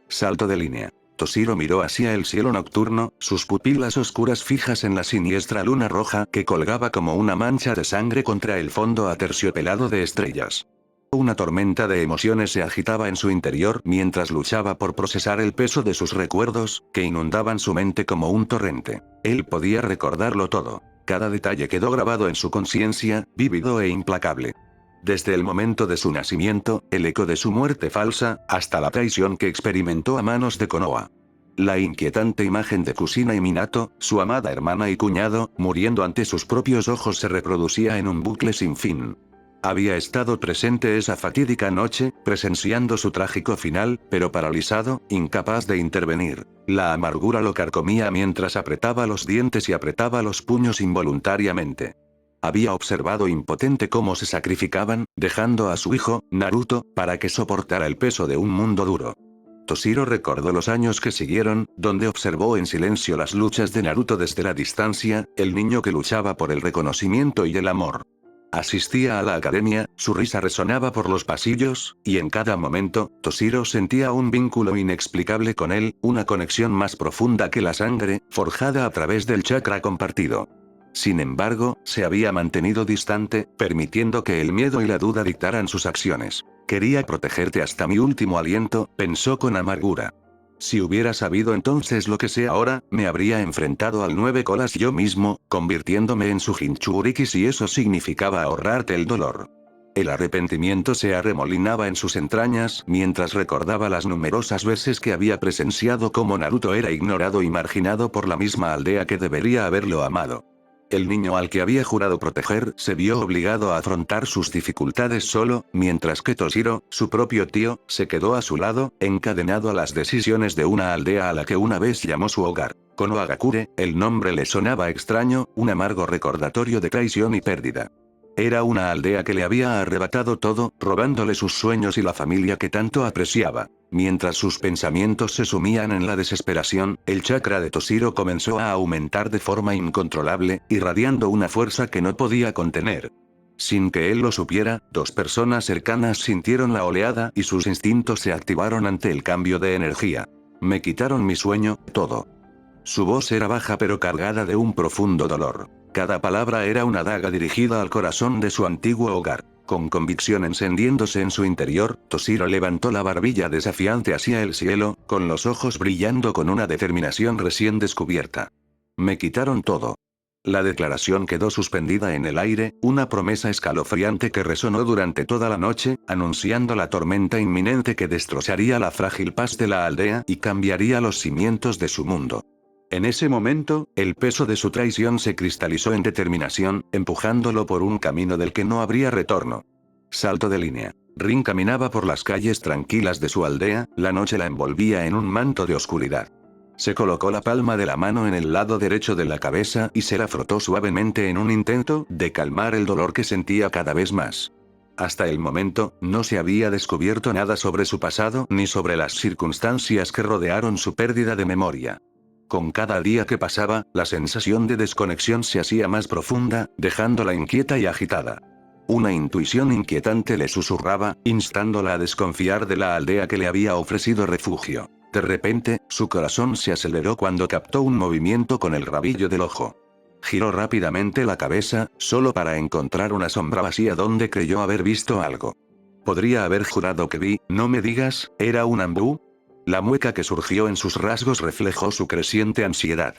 Salto de línea. Toshiro miró hacia el cielo nocturno, sus pupilas oscuras fijas en la siniestra luna roja que colgaba como una mancha de sangre contra el fondo aterciopelado de estrellas. Una tormenta de emociones se agitaba en su interior mientras luchaba por procesar el peso de sus recuerdos, que inundaban su mente como un torrente. Él podía recordarlo todo. Cada detalle quedó grabado en su conciencia, vívido e implacable. Desde el momento de su nacimiento, el eco de su muerte falsa, hasta la traición que experimentó a manos de Konoha. La inquietante imagen de Kushina y Minato, su amada hermana y cuñado, muriendo ante sus propios ojos se reproducía en un bucle sin fin. Había estado presente esa fatídica noche, presenciando su trágico final, pero paralizado, incapaz de intervenir. La amargura lo carcomía mientras apretaba los dientes y apretaba los puños involuntariamente. Había observado impotente cómo se sacrificaban, dejando a su hijo, Naruto, para que soportara el peso de un mundo duro. Toshiro recordó los años que siguieron, donde observó en silencio las luchas de Naruto desde la distancia, el niño que luchaba por el reconocimiento y el amor. Asistía a la academia, su risa resonaba por los pasillos, y en cada momento, Toshiro sentía un vínculo inexplicable con él, una conexión más profunda que la sangre, forjada a través del chakra compartido. Sin embargo, se había mantenido distante, permitiendo que el miedo y la duda dictaran sus acciones. Quería protegerte hasta mi último aliento, pensó con amargura. Si hubiera sabido entonces lo que sé ahora, me habría enfrentado al 9 colas yo mismo, convirtiéndome en su Jinchuriki si eso significaba ahorrarte el dolor. El arrepentimiento se arremolinaba en sus entrañas mientras recordaba las numerosas veces que había presenciado cómo Naruto era ignorado y marginado por la misma aldea que debería haberlo amado. El niño al que había jurado proteger se vio obligado a afrontar sus dificultades solo, mientras que Toshiro, su propio tío, se quedó a su lado, encadenado a las decisiones de una aldea a la que una vez llamó su hogar. Konohagakure, el nombre le sonaba extraño, un amargo recordatorio de traición y pérdida. Era una aldea que le había arrebatado todo, robándole sus sueños y la familia que tanto apreciaba. Mientras sus pensamientos se sumían en la desesperación, el chakra de Toshiro comenzó a aumentar de forma incontrolable, irradiando una fuerza que no podía contener. Sin que él lo supiera, dos personas cercanas sintieron la oleada y sus instintos se activaron ante el cambio de energía. Me quitaron mi sueño, todo. Su voz era baja pero cargada de un profundo dolor. Cada palabra era una daga dirigida al corazón de su antiguo hogar. Con convicción encendiéndose en su interior, Toshiro levantó la barbilla desafiante hacia el cielo, con los ojos brillando con una determinación recién descubierta. Me quitaron todo. La declaración quedó suspendida en el aire, una promesa escalofriante que resonó durante toda la noche, anunciando la tormenta inminente que destrozaría la frágil paz de la aldea y cambiaría los cimientos de su mundo. En ese momento, el peso de su traición se cristalizó en determinación, empujándolo por un camino del que no habría retorno. Salto de línea. Rin caminaba por las calles tranquilas de su aldea, la noche la envolvía en un manto de oscuridad. Se colocó la palma de la mano en el lado derecho de la cabeza y se la frotó suavemente en un intento de calmar el dolor que sentía cada vez más. Hasta el momento, no se había descubierto nada sobre su pasado ni sobre las circunstancias que rodearon su pérdida de memoria. Con cada día que pasaba, la sensación de desconexión se hacía más profunda, dejándola inquieta y agitada. Una intuición inquietante le susurraba, instándola a desconfiar de la aldea que le había ofrecido refugio. De repente, su corazón se aceleró cuando captó un movimiento con el rabillo del ojo. Giró rápidamente la cabeza, solo para encontrar una sombra vacía donde creyó haber visto algo. Podría haber jurado que vi, no me digas, ¿era un ambú? La mueca que surgió en sus rasgos reflejó su creciente ansiedad.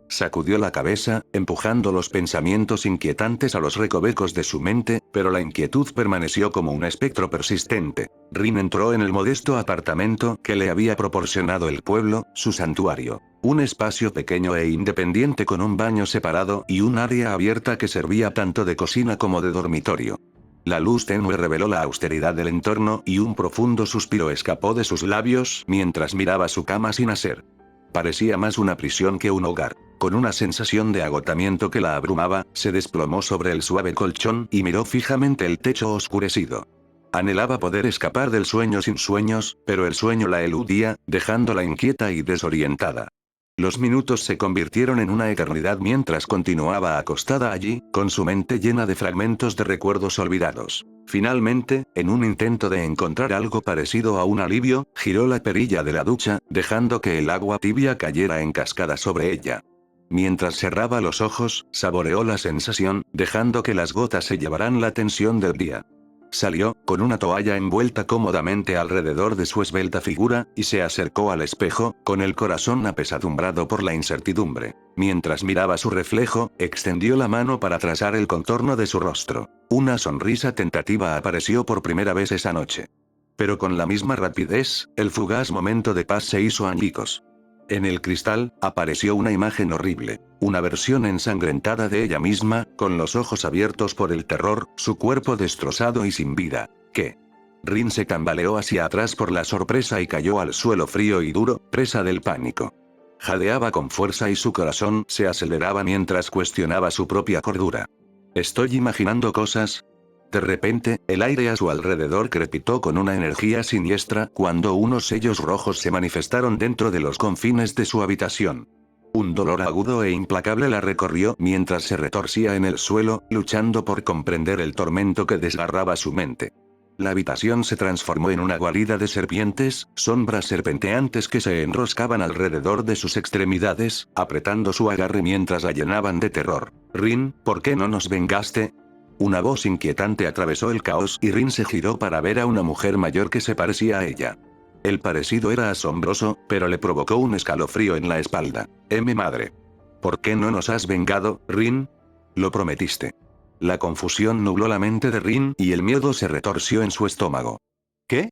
Sacudió la cabeza, empujando los pensamientos inquietantes a los recovecos de su mente, pero la inquietud permaneció como un espectro persistente. Rin entró en el modesto apartamento que le había proporcionado el pueblo, su santuario. Un espacio pequeño e independiente con un baño separado y un área abierta que servía tanto de cocina como de dormitorio. La luz tenue reveló la austeridad del entorno y un profundo suspiro escapó de sus labios mientras miraba su cama sin hacer. Parecía más una prisión que un hogar. Con una sensación de agotamiento que la abrumaba, se desplomó sobre el suave colchón y miró fijamente el techo oscurecido. Anhelaba poder escapar del sueño sin sueños, pero el sueño la eludía, dejándola inquieta y desorientada. Los minutos se convirtieron en una eternidad mientras continuaba acostada allí, con su mente llena de fragmentos de recuerdos olvidados. Finalmente, en un intento de encontrar algo parecido a un alivio, giró la perilla de la ducha, dejando que el agua tibia cayera en cascada sobre ella. Mientras cerraba los ojos, saboreó la sensación, dejando que las gotas se llevaran la tensión del día. Salió, con una toalla envuelta cómodamente alrededor de su esbelta figura, y se acercó al espejo, con el corazón apesadumbrado por la incertidumbre. Mientras miraba su reflejo, extendió la mano para trazar el contorno de su rostro. Una sonrisa tentativa apareció por primera vez esa noche. Pero con la misma rapidez, el fugaz momento de paz se hizo añicos. En el cristal, apareció una imagen horrible, una versión ensangrentada de ella misma, con los ojos abiertos por el terror, su cuerpo destrozado y sin vida. ¿Qué? Rin se tambaleó hacia atrás por la sorpresa y cayó al suelo frío y duro, presa del pánico. Jadeaba con fuerza y su corazón se aceleraba mientras cuestionaba su propia cordura. ¿Estoy imaginando cosas? De repente, el aire a su alrededor crepitó con una energía siniestra cuando unos sellos rojos se manifestaron dentro de los confines de su habitación. Un dolor agudo e implacable la recorrió mientras se retorcía en el suelo, luchando por comprender el tormento que desgarraba su mente. La habitación se transformó en una guarida de serpientes, sombras serpenteantes que se enroscaban alrededor de sus extremidades, apretando su agarre mientras la llenaban de terror. Rin, ¿por qué no nos vengaste? Una voz inquietante atravesó el caos y Rin se giró para ver a una mujer mayor que se parecía a ella. El parecido era asombroso, pero le provocó un escalofrío en la espalda. Madre. ¿Por qué no nos has vengado, Rin? Lo prometiste. La confusión nubló la mente de Rin y el miedo se retorció en su estómago. ¿Qué?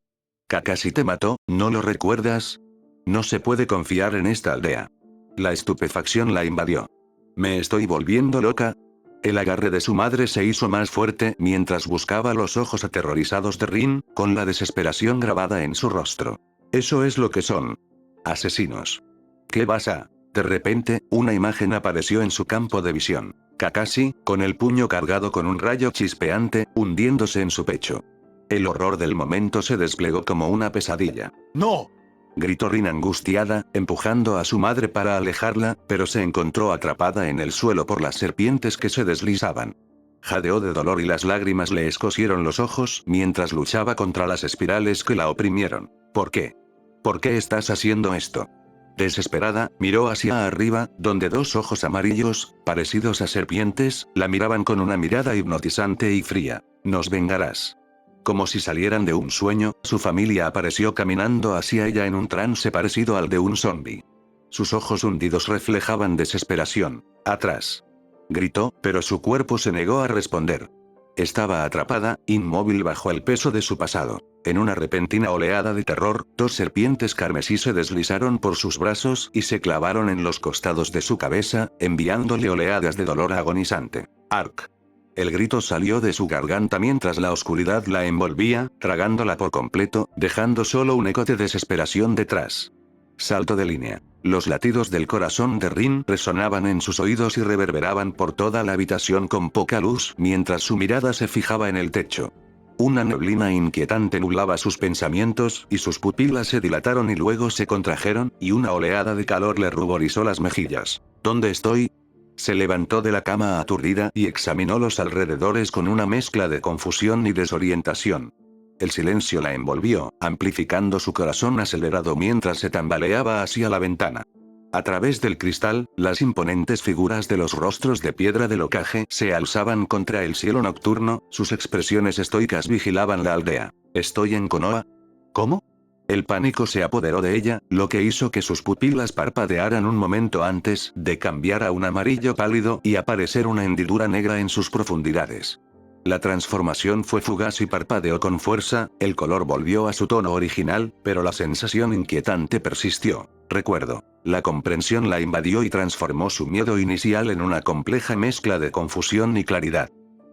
Kakashi te mató, ¿no lo recuerdas? No se puede confiar en esta aldea. La estupefacción la invadió. ¿Me estoy volviendo loca? El agarre de su madre se hizo más fuerte mientras buscaba los ojos aterrorizados de Rin, con la desesperación grabada en su rostro. Eso es lo que son. Asesinos. ¿Qué vas a? De repente, una imagen apareció en su campo de visión. Kakashi, con el puño cargado con un rayo chispeante, hundiéndose en su pecho. El horror del momento se desplegó como una pesadilla. ¡No! Gritó Rin angustiada, empujando a su madre para alejarla, pero se encontró atrapada en el suelo por las serpientes que se deslizaban. Jadeó de dolor y las lágrimas le escocieron los ojos mientras luchaba contra las espirales que la oprimieron. ¿Por qué? ¿Por qué estás haciendo esto? Desesperada, miró hacia arriba, donde dos ojos amarillos, parecidos a serpientes, la miraban con una mirada hipnotizante y fría. Nos vengarás. Como si salieran de un sueño, su familia apareció caminando hacia ella en un trance parecido al de un zombi. Sus ojos hundidos reflejaban desesperación. Atrás. Gritó, pero su cuerpo se negó a responder. Estaba atrapada, inmóvil bajo el peso de su pasado. En una repentina oleada de terror, dos serpientes carmesí se deslizaron por sus brazos y se clavaron en los costados de su cabeza, enviándole oleadas de dolor agonizante. Ark. El grito salió de su garganta mientras la oscuridad la envolvía, tragándola por completo, dejando solo un eco de desesperación detrás. Salto de línea. Los latidos del corazón de Rin resonaban en sus oídos y reverberaban por toda la habitación con poca luz mientras su mirada se fijaba en el techo. Una neblina inquietante nublaba sus pensamientos y sus pupilas se dilataron y luego se contrajeron, y una oleada de calor le ruborizó las mejillas. ¿Dónde estoy? Se levantó de la cama aturdida y examinó los alrededores con una mezcla de confusión y desorientación. El silencio la envolvió, amplificando su corazón acelerado mientras se tambaleaba hacia la ventana. A través del cristal, las imponentes figuras de los rostros de piedra del ocaje se alzaban contra el cielo nocturno, sus expresiones estoicas vigilaban la aldea. ¿Estoy en Konoha? ¿Cómo? El pánico se apoderó de ella, lo que hizo que sus pupilas parpadearan un momento antes de cambiar a un amarillo pálido y aparecer una hendidura negra en sus profundidades. La transformación fue fugaz y parpadeó con fuerza, el color volvió a su tono original, pero la sensación inquietante persistió. Recuerdo. La comprensión la invadió y transformó su miedo inicial en una compleja mezcla de confusión y claridad.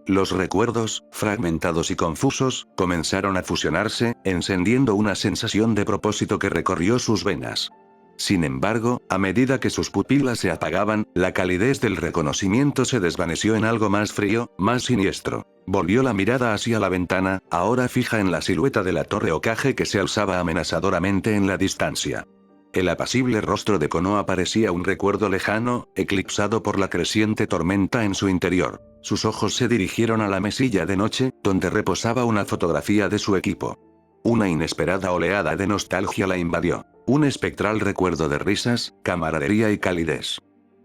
Los recuerdos, fragmentados y confusos, comenzaron a fusionarse, encendiendo una sensación de propósito que recorrió sus venas. Sin embargo, a medida que sus pupilas se apagaban, la calidez del reconocimiento se desvaneció en algo más frío, más siniestro. Volvió la mirada hacia la ventana, ahora fija en la silueta de la torre Hokage que se alzaba amenazadoramente en la distancia. El apacible rostro de Konoha parecía un recuerdo lejano, eclipsado por la creciente tormenta en su interior. Sus ojos se dirigieron a la mesilla de noche, donde reposaba una fotografía de su equipo. Una inesperada oleada de nostalgia la invadió. Un espectral recuerdo de risas, camaradería y calidez.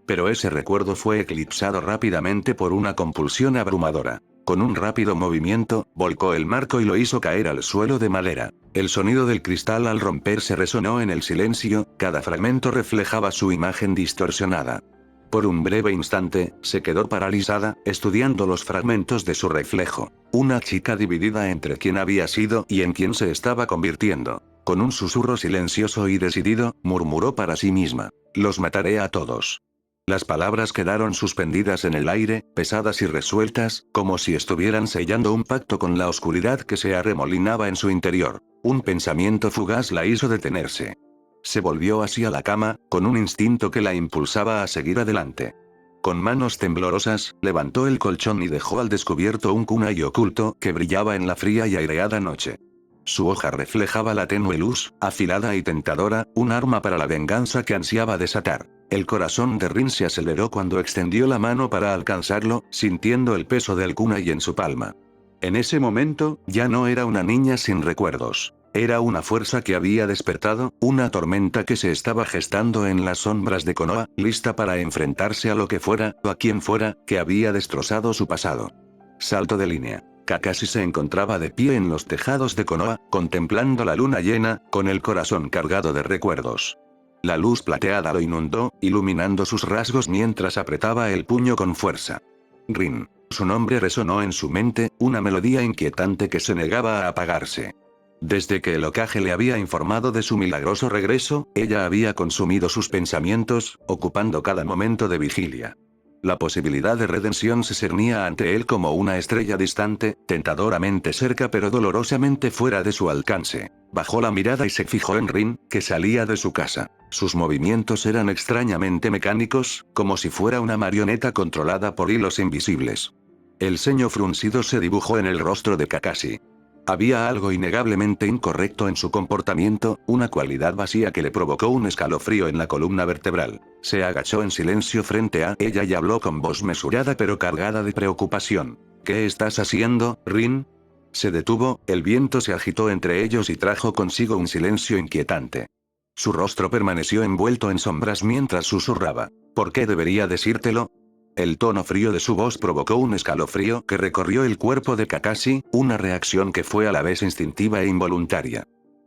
Pero ese recuerdo fue eclipsado rápidamente por una compulsión abrumadora. Con un rápido movimiento, volcó el marco y lo hizo caer al suelo de madera. El sonido del cristal al romperse resonó en el silencio, cada fragmento reflejaba su imagen distorsionada. Por un breve instante, se quedó paralizada, estudiando los fragmentos de su reflejo. Una chica dividida entre quién había sido y en quién se estaba convirtiendo. Con un susurro silencioso y decidido, murmuró para sí misma: los mataré a todos. Las palabras quedaron suspendidas en el aire, pesadas y resueltas, como si estuvieran sellando un pacto con la oscuridad que se arremolinaba en su interior. Un pensamiento fugaz la hizo detenerse. Se volvió hacia la cama, con un instinto que la impulsaba a seguir adelante. Con manos temblorosas, levantó el colchón y dejó al descubierto un kunai oculto que brillaba en la fría y aireada noche. Su hoja reflejaba la tenue luz, afilada y tentadora, un arma para la venganza que ansiaba desatar. El corazón de Rin se aceleró cuando extendió la mano para alcanzarlo, sintiendo el peso del kunai en su palma. En ese momento, ya no era una niña sin recuerdos. Era una fuerza que había despertado, una tormenta que se estaba gestando en las sombras de Konoha, lista para enfrentarse a lo que fuera, o a quien fuera, que había destrozado su pasado. Salto de línea. Kakashi se encontraba de pie en los tejados de Konoha, contemplando la luna llena, con el corazón cargado de recuerdos. La luz plateada lo inundó, iluminando sus rasgos mientras apretaba el puño con fuerza. Rin. Su nombre resonó en su mente, una melodía inquietante que se negaba a apagarse. Desde que el Hokage le había informado de su milagroso regreso, ella había consumido sus pensamientos, ocupando cada momento de vigilia. La posibilidad de redención se cernía ante él como una estrella distante, tentadoramente cerca pero dolorosamente fuera de su alcance. Bajó la mirada y se fijó en Rin, que salía de su casa. Sus movimientos eran extrañamente mecánicos, como si fuera una marioneta controlada por hilos invisibles. El ceño fruncido se dibujó en el rostro de Kakashi. Había algo innegablemente incorrecto en su comportamiento, una cualidad vacía que le provocó un escalofrío en la columna vertebral. Se agachó en silencio frente a ella y habló con voz mesurada pero cargada de preocupación. ¿Qué estás haciendo, Rin? Se detuvo, el viento se agitó entre ellos y trajo consigo un silencio inquietante. Su rostro permaneció envuelto en sombras mientras susurraba. ¿Por qué debería decírtelo? El tono frío de su voz provocó un escalofrío que recorrió el cuerpo de Kakashi, una reacción que fue a la vez instintiva e involuntaria.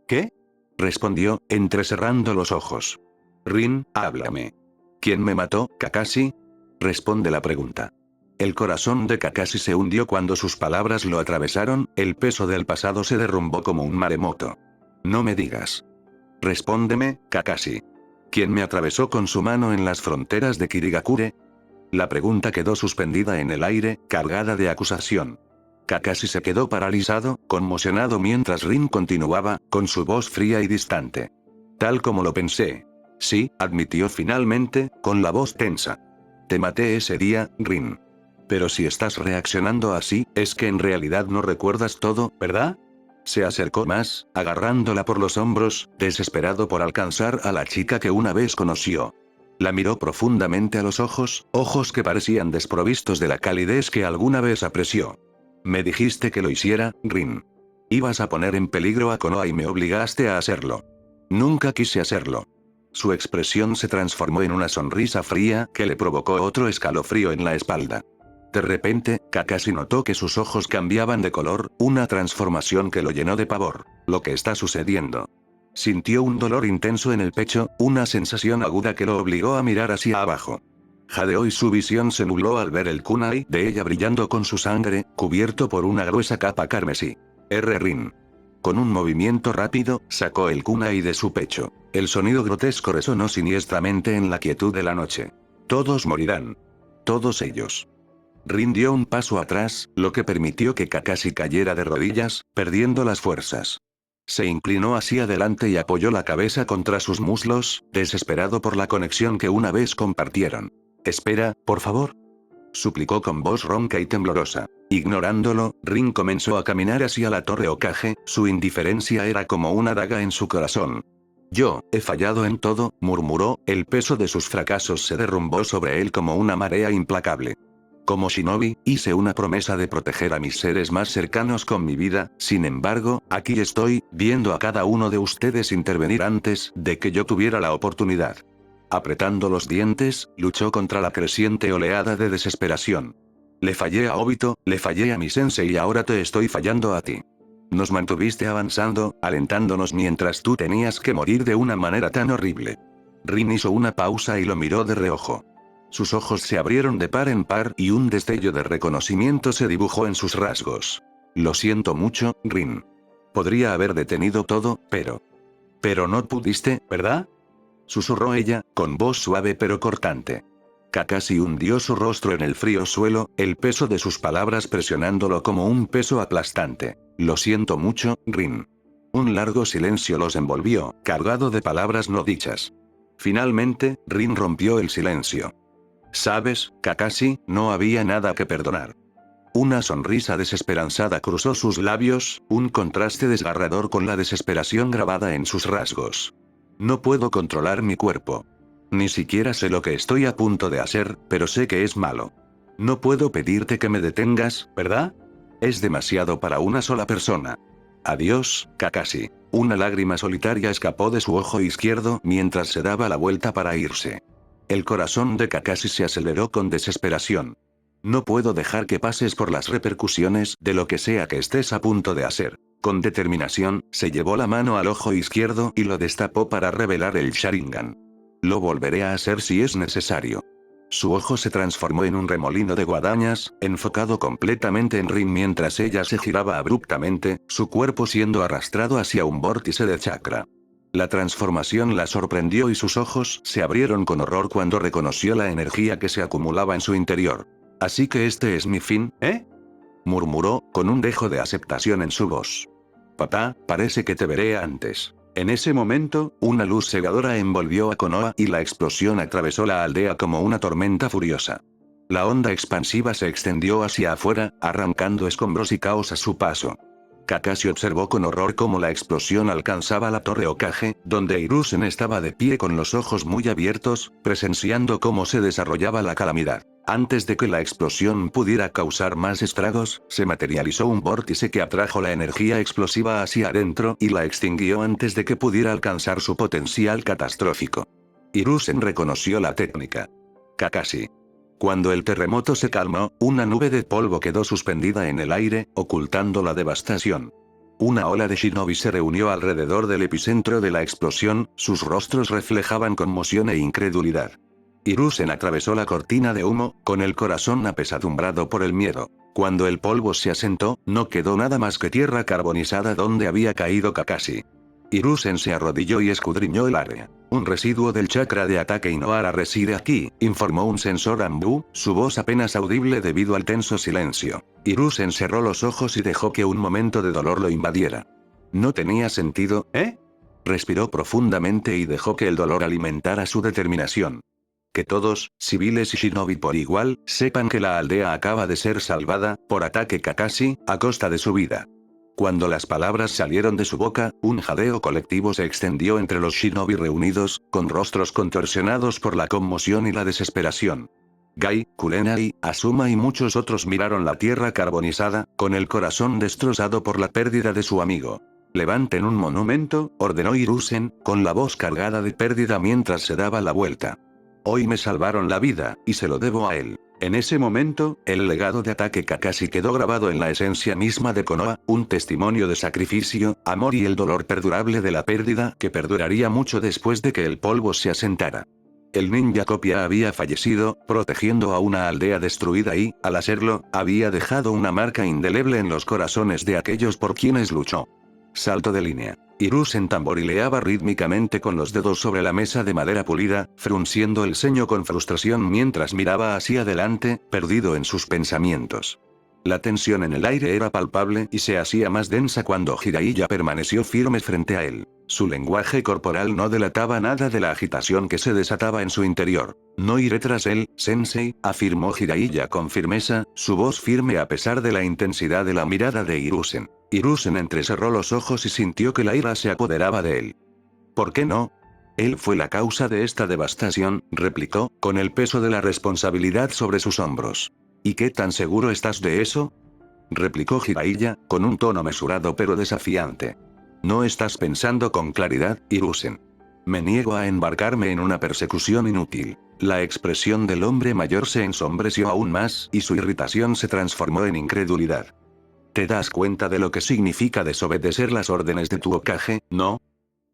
¿Qué? Respondió, entrecerrando los ojos. Rin, háblame. ¿Quién me mató, Kakashi? Responde la pregunta. El corazón de Kakashi se hundió cuando sus palabras lo atravesaron, el peso del pasado se derrumbó como un maremoto. No me digas. Respóndeme, Kakashi. ¿Quién me atravesó con su mano en las fronteras de Kirigakure? La pregunta quedó suspendida en el aire, cargada de acusación. Kakashi se quedó paralizado, conmocionado mientras Rin continuaba, con su voz fría y distante. Tal como lo pensé. Sí, admitió finalmente, con la voz tensa. Te maté ese día, Rin. Pero si estás reaccionando así, es que en realidad no recuerdas todo, ¿verdad? Se acercó más, agarrándola por los hombros, desesperado por alcanzar a la chica que una vez conoció. La miró profundamente a los ojos, ojos que parecían desprovistos de la calidez que alguna vez apreció. Me dijiste que lo hiciera, Rin. Ibas a poner en peligro a Konoha y me obligaste a hacerlo. Nunca quise hacerlo. Su expresión se transformó en una sonrisa fría que le provocó otro escalofrío en la espalda. De repente, Kakashi notó que sus ojos cambiaban de color, una transformación que lo llenó de pavor. ¿Lo que está sucediendo? Sintió un dolor intenso en el pecho, una sensación aguda que lo obligó a mirar hacia abajo. Jadeó y su visión se nubló al ver el kunai de ella brillando con su sangre, cubierto por una gruesa capa carmesí. Rin. Con un movimiento rápido, sacó el kunai de su pecho. El sonido grotesco resonó siniestramente en la quietud de la noche. Todos morirán. Todos ellos. Rin dio un paso atrás, lo que permitió que Kakashi cayera de rodillas, perdiendo las fuerzas. Se inclinó hacia adelante y apoyó la cabeza contra sus muslos, desesperado por la conexión que una vez compartieron. Espera, por favor. Suplicó con voz ronca y temblorosa. Ignorándolo, Rin comenzó a caminar hacia la torre Hokage, su indiferencia era como una daga en su corazón. Yo, he fallado en todo, murmuró, el peso de sus fracasos se derrumbó sobre él como una marea implacable. Como shinobi, hice una promesa de proteger a mis seres más cercanos con mi vida, sin embargo, aquí estoy, viendo a cada uno de ustedes intervenir antes de que yo tuviera la oportunidad. Apretando los dientes, luchó contra la creciente oleada de desesperación. Le fallé a Obito, le fallé a mi sensei y ahora te estoy fallando a ti. Nos mantuviste avanzando, alentándonos mientras tú tenías que morir de una manera tan horrible. Rin hizo una pausa y lo miró de reojo. Sus ojos se abrieron de par en par y un destello de reconocimiento se dibujó en sus rasgos. Lo siento mucho, Rin. Podría haber detenido todo, pero... Pero no pudiste, ¿verdad? Susurró ella, con voz suave pero cortante. Kakashi hundió su rostro en el frío suelo, el peso de sus palabras presionándolo como un peso aplastante. Lo siento mucho, Rin. Un largo silencio los envolvió, cargado de palabras no dichas. Finalmente, Rin rompió el silencio. ¿Sabes, Kakashi? No había nada que perdonar. Una sonrisa desesperanzada cruzó sus labios, un contraste desgarrador con la desesperación grabada en sus rasgos. No puedo controlar mi cuerpo. Ni siquiera sé lo que estoy a punto de hacer, pero sé que es malo. No puedo pedirte que me detengas, ¿verdad? Es demasiado para una sola persona. Adiós, Kakashi. Una lágrima solitaria escapó de su ojo izquierdo mientras se daba la vuelta para irse. El corazón de Kakashi se aceleró con desesperación. No puedo dejar que pases por las repercusiones de lo que sea que estés a punto de hacer. Con determinación, se llevó la mano al ojo izquierdo y lo destapó para revelar el Sharingan. Lo volveré a hacer si es necesario. Su ojo se transformó en un remolino de guadañas, enfocado completamente en Rin mientras ella se giraba abruptamente, su cuerpo siendo arrastrado hacia un vórtice de chakra. La transformación la sorprendió y sus ojos se abrieron con horror cuando reconoció la energía que se acumulaba en su interior. Así que este es mi fin, ¿eh? Murmuró, con un dejo de aceptación en su voz. Papá, parece que te veré antes. En ese momento, una luz cegadora envolvió a Konoha y la explosión atravesó la aldea como una tormenta furiosa. La onda expansiva se extendió hacia afuera, arrancando escombros y caos a su paso. Kakashi observó con horror cómo la explosión alcanzaba la torre Hokage, donde Hiruzen estaba de pie con los ojos muy abiertos, presenciando cómo se desarrollaba la calamidad. Antes de que la explosión pudiera causar más estragos, se materializó un vórtice que atrajo la energía explosiva hacia adentro y la extinguió antes de que pudiera alcanzar su potencial catastrófico. Hiruzen reconoció la técnica. Kakashi. Cuando el terremoto se calmó, una nube de polvo quedó suspendida en el aire, ocultando la devastación. Una ola de shinobi se reunió alrededor del epicentro de la explosión, sus rostros reflejaban conmoción e incredulidad. Hiruzen atravesó la cortina de humo, con el corazón apesadumbrado por el miedo. Cuando el polvo se asentó, no quedó nada más que tierra carbonizada donde había caído Kakashi. Hiruzen se arrodilló y escudriñó el área. Un residuo del chakra de ataque Inohara reside aquí, informó un sensor Ambu, su voz apenas audible debido al tenso silencio. Hiruzen cerró los ojos y dejó que un momento de dolor lo invadiera. No tenía sentido, ¿eh? Respiró profundamente y dejó que el dolor alimentara su determinación. Que todos, civiles y shinobi por igual, sepan que la aldea acaba de ser salvada, por ataque Kakashi, a costa de su vida. Cuando las palabras salieron de su boca, un jadeo colectivo se extendió entre los shinobi reunidos, con rostros contorsionados por la conmoción y la desesperación. Gai, Kurenai, Asuma y muchos otros miraron la tierra carbonizada, con el corazón destrozado por la pérdida de su amigo. Levanten un monumento, ordenó Hiruzen, con la voz cargada de pérdida mientras se daba la vuelta. Hoy me salvaron la vida, y se lo debo a él. En ese momento, el legado de ataque Kakashi quedó grabado en la esencia misma de Konoha, un testimonio de sacrificio, amor y el dolor perdurable de la pérdida que perduraría mucho después de que el polvo se asentara. El ninja copia había fallecido, protegiendo a una aldea destruida y, al hacerlo, había dejado una marca indeleble en los corazones de aquellos por quienes luchó. Salto de línea. Hiruzen tamborileaba rítmicamente con los dedos sobre la mesa de madera pulida, frunciendo el ceño con frustración mientras miraba hacia adelante, perdido en sus pensamientos. La tensión en el aire era palpable y se hacía más densa cuando Jiraiya permaneció firme frente a él. Su lenguaje corporal no delataba nada de la agitación que se desataba en su interior. No iré tras él, sensei, afirmó Jiraiya con firmeza, su voz firme a pesar de la intensidad de la mirada de Hiruzen. Hiruzen entrecerró los ojos y sintió que la ira se apoderaba de él. ¿Por qué no? Él fue la causa de esta devastación, replicó, con el peso de la responsabilidad sobre sus hombros. ¿Y qué tan seguro estás de eso? Replicó Jiraiya, con un tono mesurado pero desafiante. No estás pensando con claridad, Hiruzen. Me niego a embarcarme en una persecución inútil. La expresión del hombre mayor se ensombreció aún más y su irritación se transformó en incredulidad. ¿Te das cuenta de lo que significa desobedecer las órdenes de tu Hokage, no?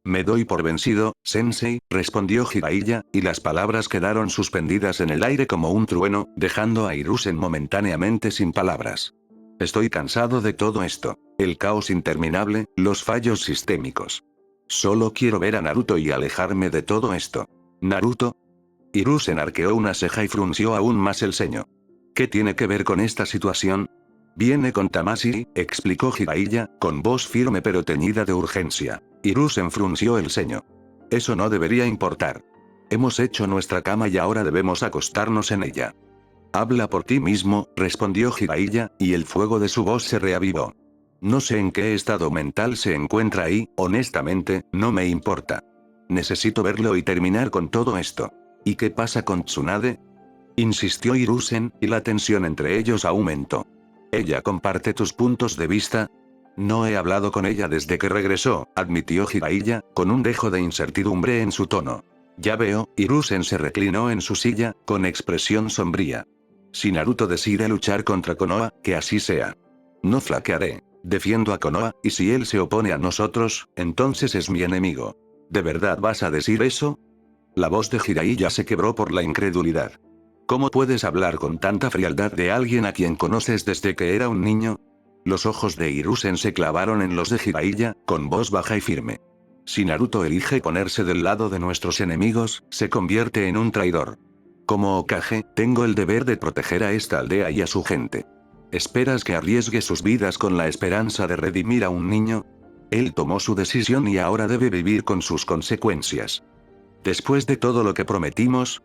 Me doy por vencido, Sensei, respondió Jiraiya, y las palabras quedaron suspendidas en el aire como un trueno, dejando a Hiruzen momentáneamente sin palabras. Estoy cansado de todo esto. El caos interminable, los fallos sistémicos. Solo quiero ver a Naruto y alejarme de todo esto. ¿Naruto? Hiruzen arqueó una ceja y frunció aún más el ceño. ¿Qué tiene que ver con esta situación? Viene con Tamashii, explicó Jiraiya, con voz firme pero teñida de urgencia. Hiruzen frunció el ceño. Eso no debería importar. Hemos hecho nuestra cama y ahora debemos acostarnos en ella. Habla por ti mismo, respondió Jiraiya, y el fuego de su voz se reavivó. No sé en qué estado mental se encuentra ahí, honestamente, no me importa. Necesito verlo y terminar con todo esto. ¿Y qué pasa con Tsunade? Insistió Hiruzen, y la tensión entre ellos aumentó. ¿Ella comparte tus puntos de vista? No he hablado con ella desde que regresó, admitió Jiraiya, con un dejo de incertidumbre en su tono. Ya veo, Hiruzen se reclinó en su silla, con expresión sombría. Si Naruto decide luchar contra Konoha, que así sea. No flaquearé. Defiendo a Konoha, y si él se opone a nosotros, entonces es mi enemigo. ¿De verdad vas a decir eso? La voz de Jiraiya se quebró por la incredulidad. ¿Cómo puedes hablar con tanta frialdad de alguien a quien conoces desde que era un niño? Los ojos de Hiruzen se clavaron en los de Jiraiya, con voz baja y firme. Si Naruto elige ponerse del lado de nuestros enemigos, se convierte en un traidor. Como Hokage, tengo el deber de proteger a esta aldea y a su gente. ¿Esperas que arriesgue sus vidas con la esperanza de redimir a un niño? Él tomó su decisión y ahora debe vivir con sus consecuencias. Después de todo lo que prometimos.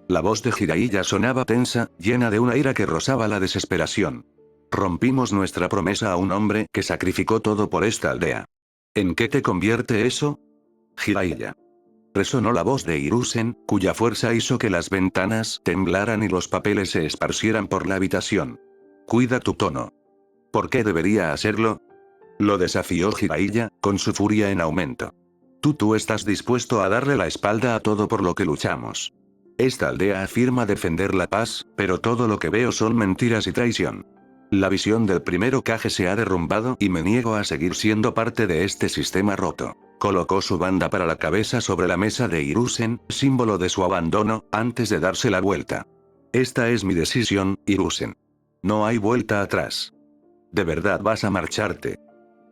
La voz de Jiraiya sonaba tensa, llena de una ira que rozaba la desesperación. Rompimos nuestra promesa a un hombre que sacrificó todo por esta aldea. ¿En qué te convierte eso? Jiraiya. Resonó la voz de Hiruzen, cuya fuerza hizo que las ventanas temblaran y los papeles se esparcieran por la habitación. Cuida tu tono. ¿Por qué debería hacerlo? Lo desafió Jiraiya, con su furia en aumento. Tú estás dispuesto a darle la espalda a todo por lo que luchamos. Esta aldea afirma defender la paz, pero todo lo que veo son mentiras y traición. La visión del primer Hokage se ha derrumbado y me niego a seguir siendo parte de este sistema roto. Colocó su banda para la cabeza sobre la mesa de Hiruzen, símbolo de su abandono, antes de darse la vuelta. Esta es mi decisión, Hiruzen. No hay vuelta atrás. ¿De verdad vas a marcharte?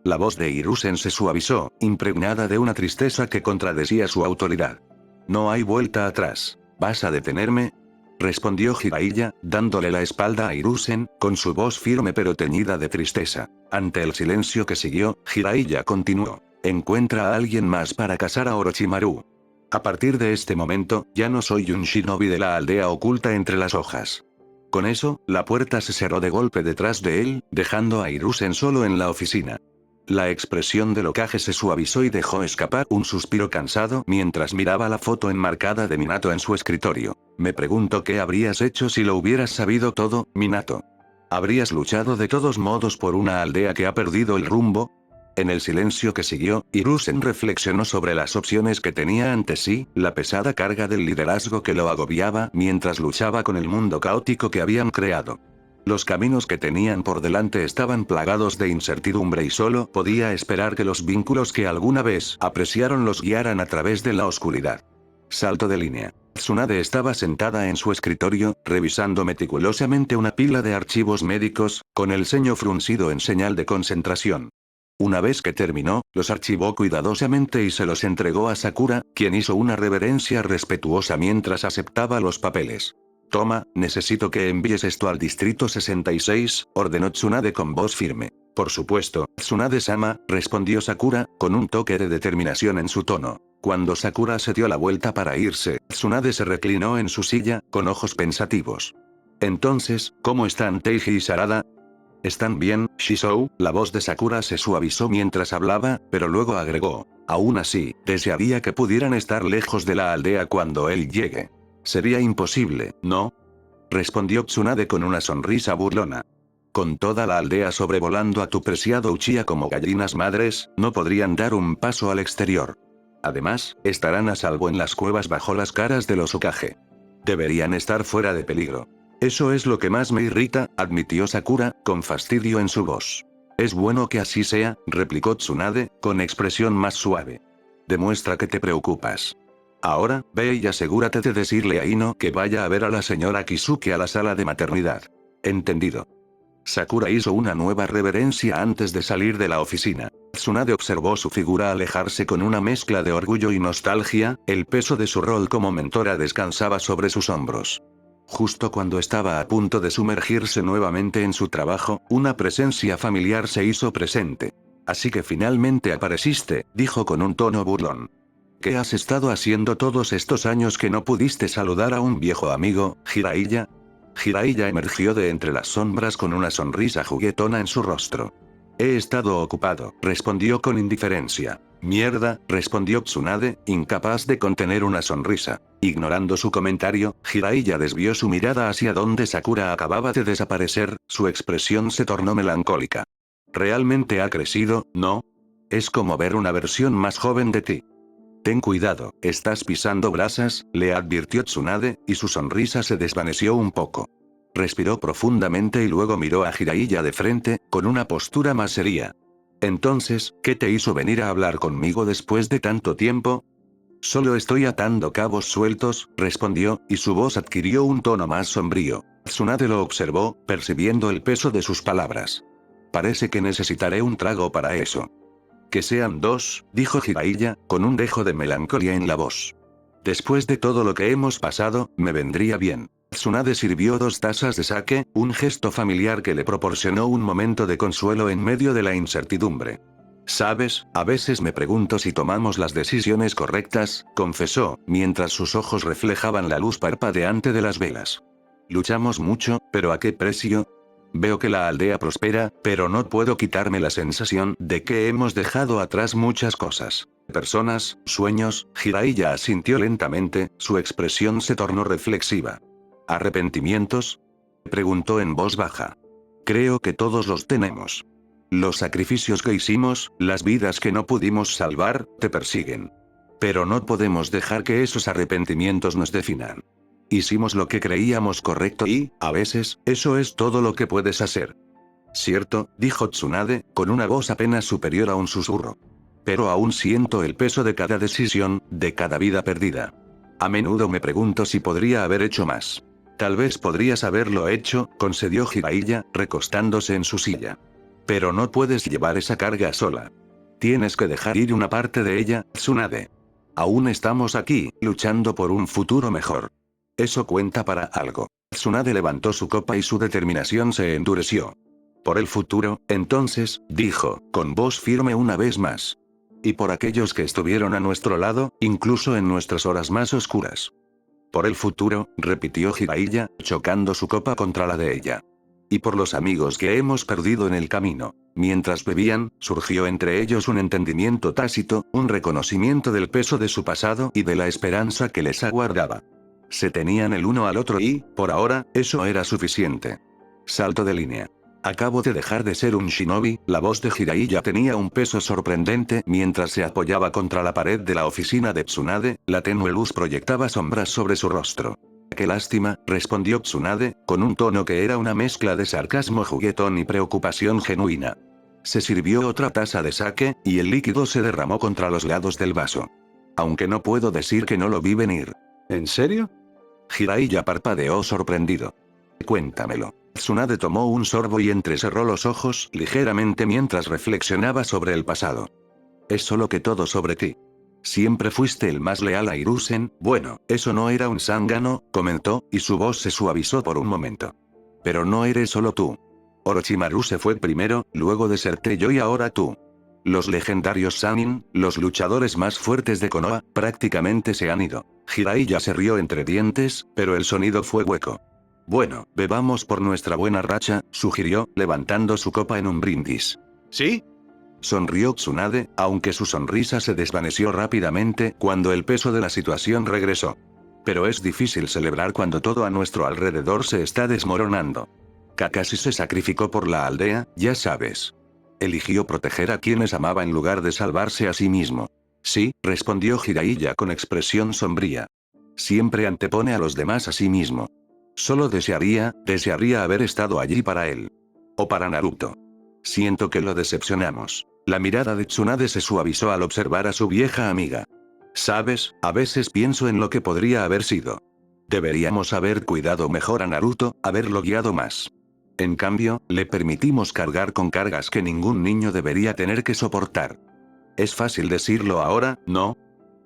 La voz de Hiruzen se suavizó, impregnada de una tristeza que contradecía su autoridad. No hay vuelta atrás. ¿Vas a detenerme? Respondió Jiraiya, dándole la espalda a Hiruzen, con su voz firme pero teñida de tristeza. Ante el silencio que siguió, Jiraiya continuó. Encuentra a alguien más para casar a Orochimaru. A partir de este momento, ya no soy un shinobi de la aldea oculta entre las hojas. Con eso, la puerta se cerró de golpe detrás de él, dejando a Hiruzen solo en la oficina. La expresión del Hokage se suavizó y dejó escapar un suspiro cansado mientras miraba la foto enmarcada de Minato en su escritorio. Me pregunto qué habrías hecho si lo hubieras sabido todo, Minato. ¿Habrías luchado de todos modos por una aldea que ha perdido el rumbo? En el silencio que siguió, Hiruzen reflexionó sobre las opciones que tenía ante sí, la pesada carga del liderazgo que lo agobiaba mientras luchaba con el mundo caótico que habían creado. Los caminos que tenían por delante estaban plagados de incertidumbre y solo podía esperar que los vínculos que alguna vez apreciaron los guiaran a través de la oscuridad. Salto de línea. Tsunade estaba sentada en su escritorio, revisando meticulosamente una pila de archivos médicos, con el ceño fruncido en señal de concentración. Una vez que terminó, los archivó cuidadosamente y se los entregó a Sakura, quien hizo una reverencia respetuosa mientras aceptaba los papeles. Toma, necesito que envíes esto al distrito 66, ordenó Tsunade con voz firme. Por supuesto, Tsunade-sama, respondió Sakura, con un toque de determinación en su tono. Cuando Sakura se dio la vuelta para irse, Tsunade se reclinó en su silla, con ojos pensativos. Entonces, ¿cómo están Teiji y Sarada? ¿Están bien, Shizou? La voz de Sakura se suavizó mientras hablaba, pero luego agregó. Aún así, desearía que pudieran estar lejos de la aldea cuando él llegue. Sería imposible, ¿no? Respondió Tsunade con una sonrisa burlona. Con toda la aldea sobrevolando a tu preciado Uchiha como gallinas madres, no podrían dar un paso al exterior. Además, estarán a salvo en las cuevas bajo las caras de los Hokage. Deberían estar fuera de peligro. Eso es lo que más me irrita, admitió Sakura, con fastidio en su voz. Es bueno que así sea, replicó Tsunade, con expresión más suave. Demuestra que te preocupas. Ahora, ve y asegúrate de decirle a Ino que vaya a ver a la señora Kisuke a la sala de maternidad. Entendido. Sakura hizo una nueva reverencia antes de salir de la oficina. Tsunade observó su figura alejarse con una mezcla de orgullo y nostalgia, el peso de su rol como mentora descansaba sobre sus hombros. Justo cuando estaba a punto de sumergirse nuevamente en su trabajo, una presencia familiar se hizo presente. Así que finalmente apareciste, dijo con un tono burlón. ¿Qué has estado haciendo todos estos años que no pudiste saludar a un viejo amigo, Jiraiya? Jiraiya emergió de entre las sombras con una sonrisa juguetona en su rostro. He estado ocupado, respondió con indiferencia. Mierda, respondió Tsunade, incapaz de contener una sonrisa. Ignorando su comentario, Jiraiya desvió su mirada hacia donde Sakura acababa de desaparecer, su expresión se tornó melancólica. ¿Realmente ha crecido, no? Es como ver una versión más joven de ti. Ten cuidado, estás pisando brasas, le advirtió Tsunade, y su sonrisa se desvaneció un poco. Respiró profundamente y luego miró a Jiraiya de frente, con una postura más seria. Entonces, ¿qué te hizo venir a hablar conmigo después de tanto tiempo? Solo estoy atando cabos sueltos, respondió, y su voz adquirió un tono más sombrío. Tsunade lo observó, percibiendo el peso de sus palabras. Parece que necesitaré un trago para eso. Que sean dos, dijo Jiraiya, con un dejo de melancolía en la voz. Después de todo lo que hemos pasado, me vendría bien. Tsunade sirvió 2 tazas de sake, un gesto familiar que le proporcionó un momento de consuelo en medio de la incertidumbre. Sabes, a veces me pregunto si tomamos las decisiones correctas, confesó, mientras sus ojos reflejaban la luz parpadeante de las velas. Luchamos mucho, pero ¿a qué precio? Veo que la aldea prospera, pero no puedo quitarme la sensación de que hemos dejado atrás muchas cosas. Personas, sueños, Jiraiya asintió lentamente, su expresión se tornó reflexiva. ¿Arrepentimientos? Preguntó en voz baja. Creo que todos los tenemos. Los sacrificios que hicimos, las vidas que no pudimos salvar, te persiguen. Pero no podemos dejar que esos arrepentimientos nos definan. Hicimos lo que creíamos correcto y, a veces, eso es todo lo que puedes hacer. Cierto, dijo Tsunade, con una voz apenas superior a un susurro. Pero aún siento el peso de cada decisión, de cada vida perdida. A menudo me pregunto si podría haber hecho más. Tal vez podrías haberlo hecho, concedió Jiraiya, recostándose en su silla. Pero no puedes llevar esa carga sola. Tienes que dejar ir una parte de ella, Tsunade. Aún estamos aquí, luchando por un futuro mejor. Eso cuenta para algo. Tsunade levantó su copa y su determinación se endureció. Por el futuro, entonces, dijo, con voz firme una vez más. Y por aquellos que estuvieron a nuestro lado, incluso en nuestras horas más oscuras. Por el futuro, repitió Jiraiya, chocando su copa contra la de ella. Y por los amigos que hemos perdido en el camino. Mientras bebían, surgió entre ellos un entendimiento tácito, un reconocimiento del peso de su pasado y de la esperanza que les aguardaba. Se tenían el uno al otro y, por ahora, eso era suficiente. Salto de línea. Acabo de dejar de ser un shinobi, la voz de Jiraiya tenía un peso sorprendente mientras se apoyaba contra la pared de la oficina de Tsunade, la tenue luz proyectaba sombras sobre su rostro. Qué lástima, respondió Tsunade, con un tono que era una mezcla de sarcasmo juguetón y preocupación genuina. Se sirvió otra taza de sake, y el líquido se derramó contra los lados del vaso. Aunque no puedo decir que no lo vi venir. ¿En serio? Jiraiya parpadeó sorprendido. Cuéntamelo. Tsunade tomó un sorbo y entrecerró los ojos ligeramente mientras reflexionaba sobre el pasado. Es solo que todo sobre ti. Siempre fuiste el más leal a Hiruzen, bueno, eso no era un zángano, comentó, y su voz se suavizó por un momento. Pero no eres solo tú. Orochimaru se fue primero, luego deserté yo y ahora tú. Los legendarios Sannin, los luchadores más fuertes de Konoha, prácticamente se han ido. Jiraiya se rió entre dientes, pero el sonido fue hueco. Bueno, bebamos por nuestra buena racha, sugirió, levantando su copa en un brindis. ¿Sí? Sonrió Tsunade, aunque su sonrisa se desvaneció rápidamente cuando el peso de la situación regresó. Pero es difícil celebrar cuando todo a nuestro alrededor se está desmoronando. Kakashi se sacrificó por la aldea, ya sabes. Eligió proteger a quienes amaba en lugar de salvarse a sí mismo. Sí, respondió Jiraiya con expresión sombría. Siempre antepone a los demás a sí mismo. Solo desearía haber estado allí para él. O para Naruto. Siento que lo decepcionamos. La mirada de Tsunade se suavizó al observar a su vieja amiga. Sabes, a veces pienso en lo que podría haber sido. Deberíamos haber cuidado mejor a Naruto, haberlo guiado más. En cambio, le permitimos cargar con cargas que ningún niño debería tener que soportar. Es fácil decirlo ahora, ¿no?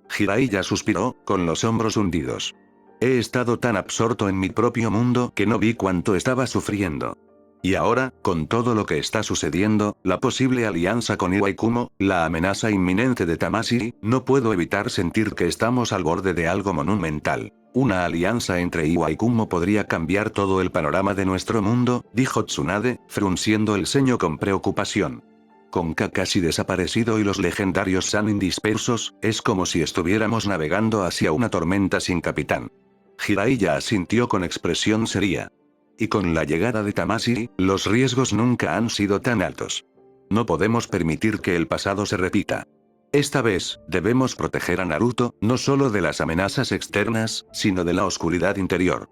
Jiraiya suspiró, con los hombros hundidos. He estado tan absorto en mi propio mundo que no vi cuánto estaba sufriendo. Y ahora, con todo lo que está sucediendo, la posible alianza con Iwaikumo, la amenaza inminente de Tamashii, no puedo evitar sentir que estamos al borde de algo monumental. Una alianza entre Iwaikumo podría cambiar todo el panorama de nuestro mundo, dijo Tsunade, frunciendo el ceño con preocupación. Con Kakashi desaparecido y los legendarios Sannin dispersos, es como si estuviéramos navegando hacia una tormenta sin capitán. Jiraiya asintió con expresión seria. Y con la llegada de Tamashii, los riesgos nunca han sido tan altos. No podemos permitir que el pasado se repita. Esta vez, debemos proteger a Naruto, no solo de las amenazas externas, sino de la oscuridad interior.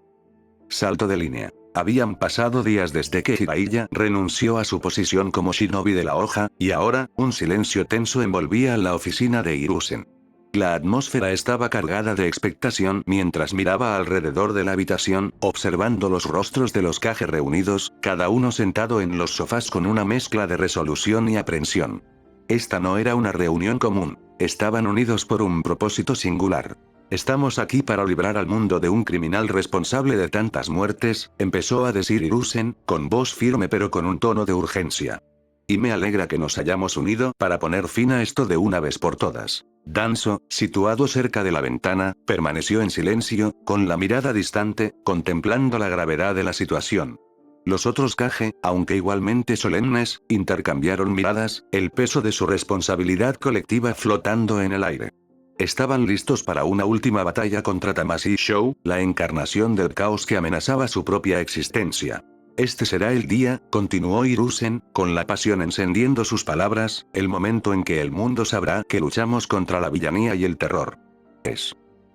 Salto de línea. Habían pasado días desde que Jiraiya renunció a su posición como shinobi de la hoja, y ahora, un silencio tenso envolvía la oficina de Hiruzen. La atmósfera estaba cargada de expectación mientras miraba alrededor de la habitación, observando los rostros de los Kage reunidos, cada uno sentado en los sofás con una mezcla de resolución y aprensión. Esta no era una reunión común, estaban unidos por un propósito singular. Estamos aquí para librar al mundo de un criminal responsable de tantas muertes, empezó a decir Hiruzen, con voz firme pero con un tono de urgencia. Y me alegra que nos hayamos unido para poner fin a esto de una vez por todas. Danzo, situado cerca de la ventana, permaneció en silencio, con la mirada distante, contemplando la gravedad de la situación. Los otros Kage, aunque igualmente solemnes, intercambiaron miradas, el peso de su responsabilidad colectiva flotando en el aire. Estaban listos para una última batalla contra Tamashii Shou, la encarnación del caos que amenazaba su propia existencia. Este será el día, continuó Hiruzen, con la pasión encendiendo sus palabras, el momento en que el mundo sabrá que luchamos contra la villanía y el terror.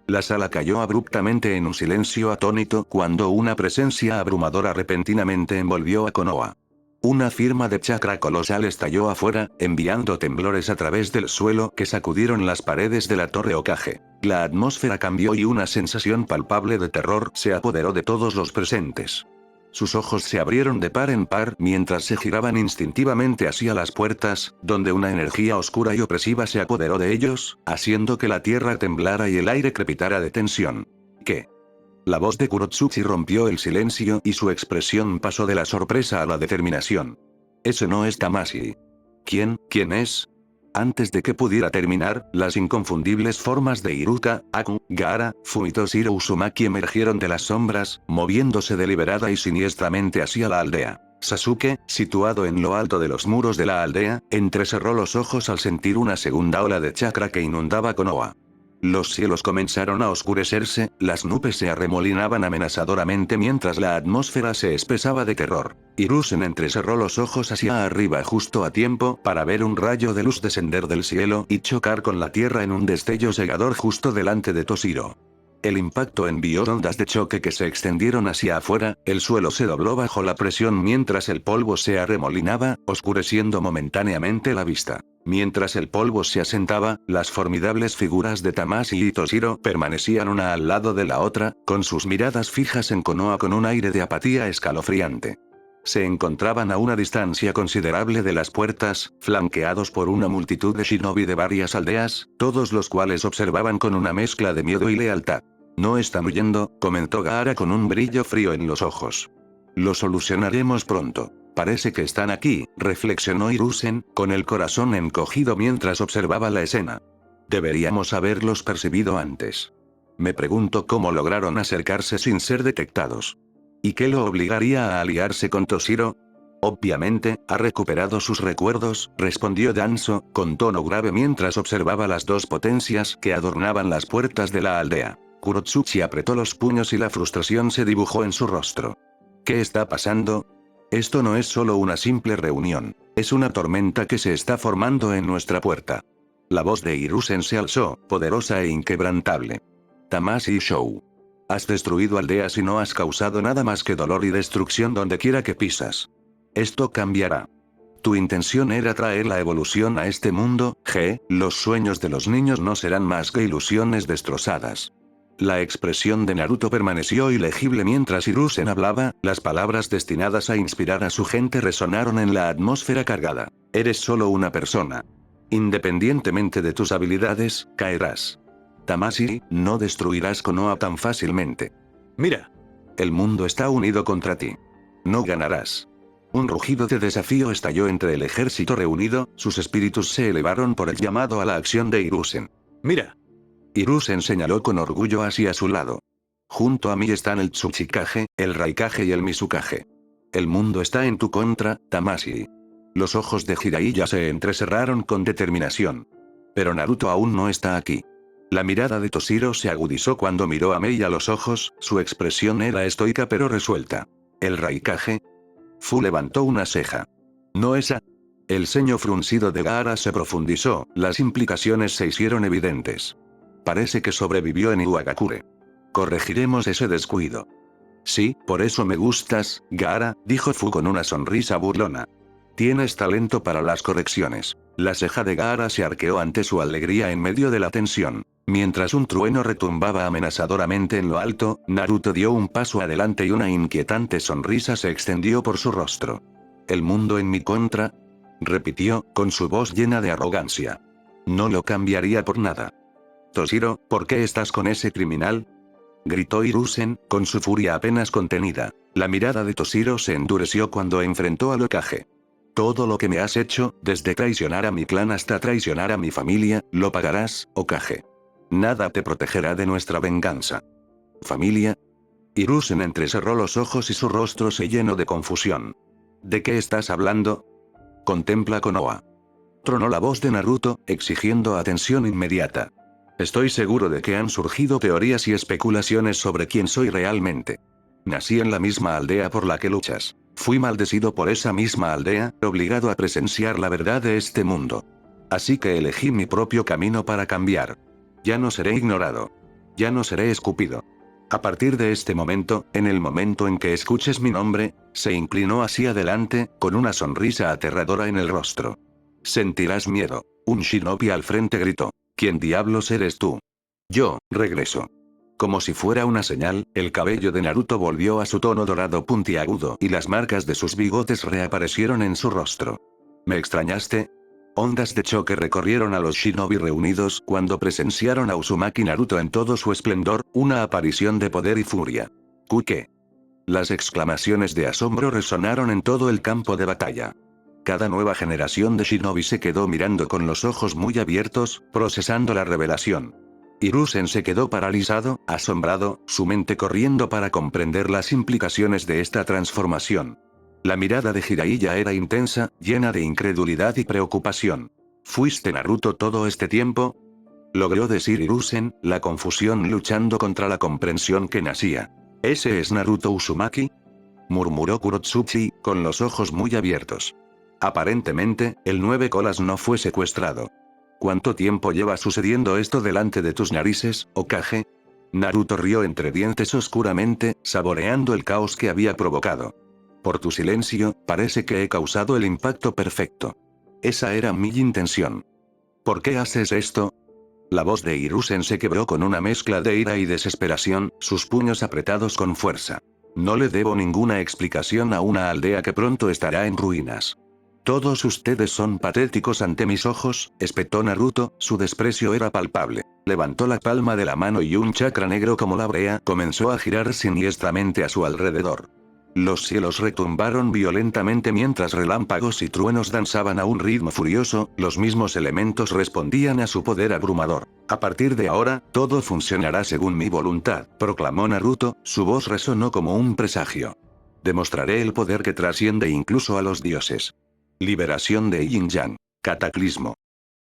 La sala cayó abruptamente en un silencio atónito cuando una presencia abrumadora repentinamente envolvió a Konoha. Una firma de chakra colosal estalló afuera, enviando temblores a través del suelo que sacudieron las paredes de la torre Hokage. La atmósfera cambió y una sensación palpable de terror se apoderó de todos los presentes. Sus ojos se abrieron de par en par mientras se giraban instintivamente hacia las puertas, donde una energía oscura y opresiva se apoderó de ellos, haciendo que la tierra temblara y el aire crepitara de tensión. ¿Qué? La voz de Kurotsuchi rompió el silencio y su expresión pasó de la sorpresa a la determinación. Ese no es Tamashii. ¿Quién es? Antes de que pudiera terminar, las inconfundibles formas de Iruka, Aku, Gaara, Fumitoshiro Uzumaki emergieron de las sombras, moviéndose deliberada y siniestramente hacia la aldea. Sasuke, situado en lo alto de los muros de la aldea, entrecerró los ojos al sentir una segunda ola de chakra que inundaba Konoha. Los cielos comenzaron a oscurecerse, las nubes se arremolinaban amenazadoramente mientras la atmósfera se espesaba de terror. Hiruzen entrecerró los ojos hacia arriba justo a tiempo para ver un rayo de luz descender del cielo y chocar con la tierra en un destello cegador justo delante de Toshiro. El impacto envió ondas de choque que se extendieron hacia afuera, el suelo se dobló bajo la presión mientras el polvo se arremolinaba, oscureciendo momentáneamente la vista. Mientras el polvo se asentaba, las formidables figuras de Tamashii y Toshiro permanecían una al lado de la otra, con sus miradas fijas en Konoha con un aire de apatía escalofriante. Se encontraban a una distancia considerable de las puertas, flanqueados por una multitud de shinobi de varias aldeas, todos los cuales observaban con una mezcla de miedo y lealtad. No están huyendo, comentó Gaara con un brillo frío en los ojos. Lo solucionaremos pronto. Parece que están aquí, reflexionó Hiruzen, con el corazón encogido mientras observaba la escena. Deberíamos haberlos percibido antes. Me pregunto cómo lograron acercarse sin ser detectados. ¿Y qué lo obligaría a aliarse con Toshiro? Obviamente, ha recuperado sus recuerdos, respondió Danzo, con tono grave mientras observaba las dos potencias que adornaban las puertas de la aldea. Kurotsuchi apretó los puños y la frustración se dibujó en su rostro. ¿Qué está pasando? Esto no es solo una simple reunión, es una tormenta que se está formando en nuestra puerta. La voz de Hiruzen se alzó, poderosa e inquebrantable. Tamashii Shou. Has destruido aldeas y no has causado nada más que dolor y destrucción donde quiera que pisas. Esto cambiará. Tu intención era traer la evolución a este mundo, los sueños de los niños no serán más que ilusiones destrozadas. La expresión de Naruto permaneció ilegible mientras Hiruzen hablaba, las palabras destinadas a inspirar a su gente resonaron en la atmósfera cargada. Eres solo una persona. Independientemente de tus habilidades, caerás. Tamashii, no destruirás Konoha tan fácilmente. Mira. El mundo está unido contra ti. No ganarás. Un rugido de desafío estalló entre el ejército reunido, sus espíritus se elevaron por el llamado a la acción de Hiruzen. Mira. Hiruzen señaló con orgullo hacia su lado. Junto a mí están el Tsuchikage, el Raikage y el Mizukage. El mundo está en tu contra, Tamashii. Los ojos de Jiraiya se entrecerraron con determinación. Pero Naruto aún no está aquí. La mirada de Toshiro se agudizó cuando miró a Mei a los ojos, su expresión era estoica pero resuelta. ¿El Raikage? Fu levantó una ceja. ¿No esa? El ceño fruncido de Gaara se profundizó, las implicaciones se hicieron evidentes. Parece que sobrevivió en Iwagakure. Corregiremos ese descuido. Sí, por eso me gustas, Gaara, dijo Fu con una sonrisa burlona. Tienes talento para las correcciones. La ceja de Gaara se arqueó ante su alegría en medio de la tensión. Mientras un trueno retumbaba amenazadoramente en lo alto, Naruto dio un paso adelante y una inquietante sonrisa se extendió por su rostro. ¿El mundo en mi contra? Repitió, con su voz llena de arrogancia. No lo cambiaría por nada. Toshiro, ¿por qué estás con ese criminal? Gritó Hiruzen, con su furia apenas contenida. La mirada de Toshiro se endureció cuando enfrentó al Hokage. Todo lo que me has hecho, desde traicionar a mi clan hasta traicionar a mi familia, lo pagarás, Hokage. Nada te protegerá de nuestra venganza. ¿Familia? Hiruzen entrecerró los ojos y su rostro se llenó de confusión. ¿De qué estás hablando? Contempla Konoha. Tronó la voz de Naruto, exigiendo atención inmediata. Estoy seguro de que han surgido teorías y especulaciones sobre quién soy realmente. Nací en la misma aldea por la que luchas. Fui maldecido por esa misma aldea, obligado a presenciar la verdad de este mundo. Así que elegí mi propio camino para cambiar. Ya no seré ignorado. Ya no seré escupido. A partir de este momento, en el momento en que escuches mi nombre, se inclinó hacia adelante, con una sonrisa aterradora en el rostro. Sentirás miedo. Un shinobi al frente gritó. ¿Quién diablos eres tú? Yo, regreso. Como si fuera una señal, el cabello de Naruto volvió a su tono dorado puntiagudo y las marcas de sus bigotes reaparecieron en su rostro. ¿Me extrañaste? Ondas de choque recorrieron a los shinobi reunidos cuando presenciaron a Uzumaki Naruto en todo su esplendor, una aparición de poder y furia. ¿Qué? Las exclamaciones de asombro resonaron en todo el campo de batalla. Cada nueva generación de shinobi se quedó mirando con los ojos muy abiertos, procesando la revelación. Hiruzen se quedó paralizado, asombrado, su mente corriendo para comprender las implicaciones de esta transformación. La mirada de Jiraiya era intensa, llena de incredulidad y preocupación. ¿Fuiste Naruto todo este tiempo? Logró decir Hiruzen, la confusión luchando contra la comprensión que nacía. ¿Ese es Naruto Uzumaki? Murmuró Kurotsuchi, con los ojos muy abiertos. Aparentemente, el 9 colas no fue secuestrado. ¿Cuánto tiempo lleva sucediendo esto delante de tus narices, Hokage? Naruto rió entre dientes oscuramente, saboreando el caos que había provocado. Por tu silencio, parece que he causado el impacto perfecto. Esa era mi intención. ¿Por qué haces esto? La voz de Hiruzen se quebró con una mezcla de ira y desesperación, sus puños apretados con fuerza. No le debo ninguna explicación a una aldea que pronto estará en ruinas. Todos ustedes son patéticos ante mis ojos, espetó Naruto, su desprecio era palpable. Levantó la palma de la mano y un chakra negro como la brea comenzó a girar siniestramente a su alrededor. Los cielos retumbaron violentamente mientras relámpagos y truenos danzaban a un ritmo furioso, los mismos elementos respondían a su poder abrumador. A partir de ahora, todo funcionará según mi voluntad, proclamó Naruto, su voz resonó como un presagio. Demostraré el poder que trasciende incluso a los dioses. Liberación de Yin Yang. Cataclismo.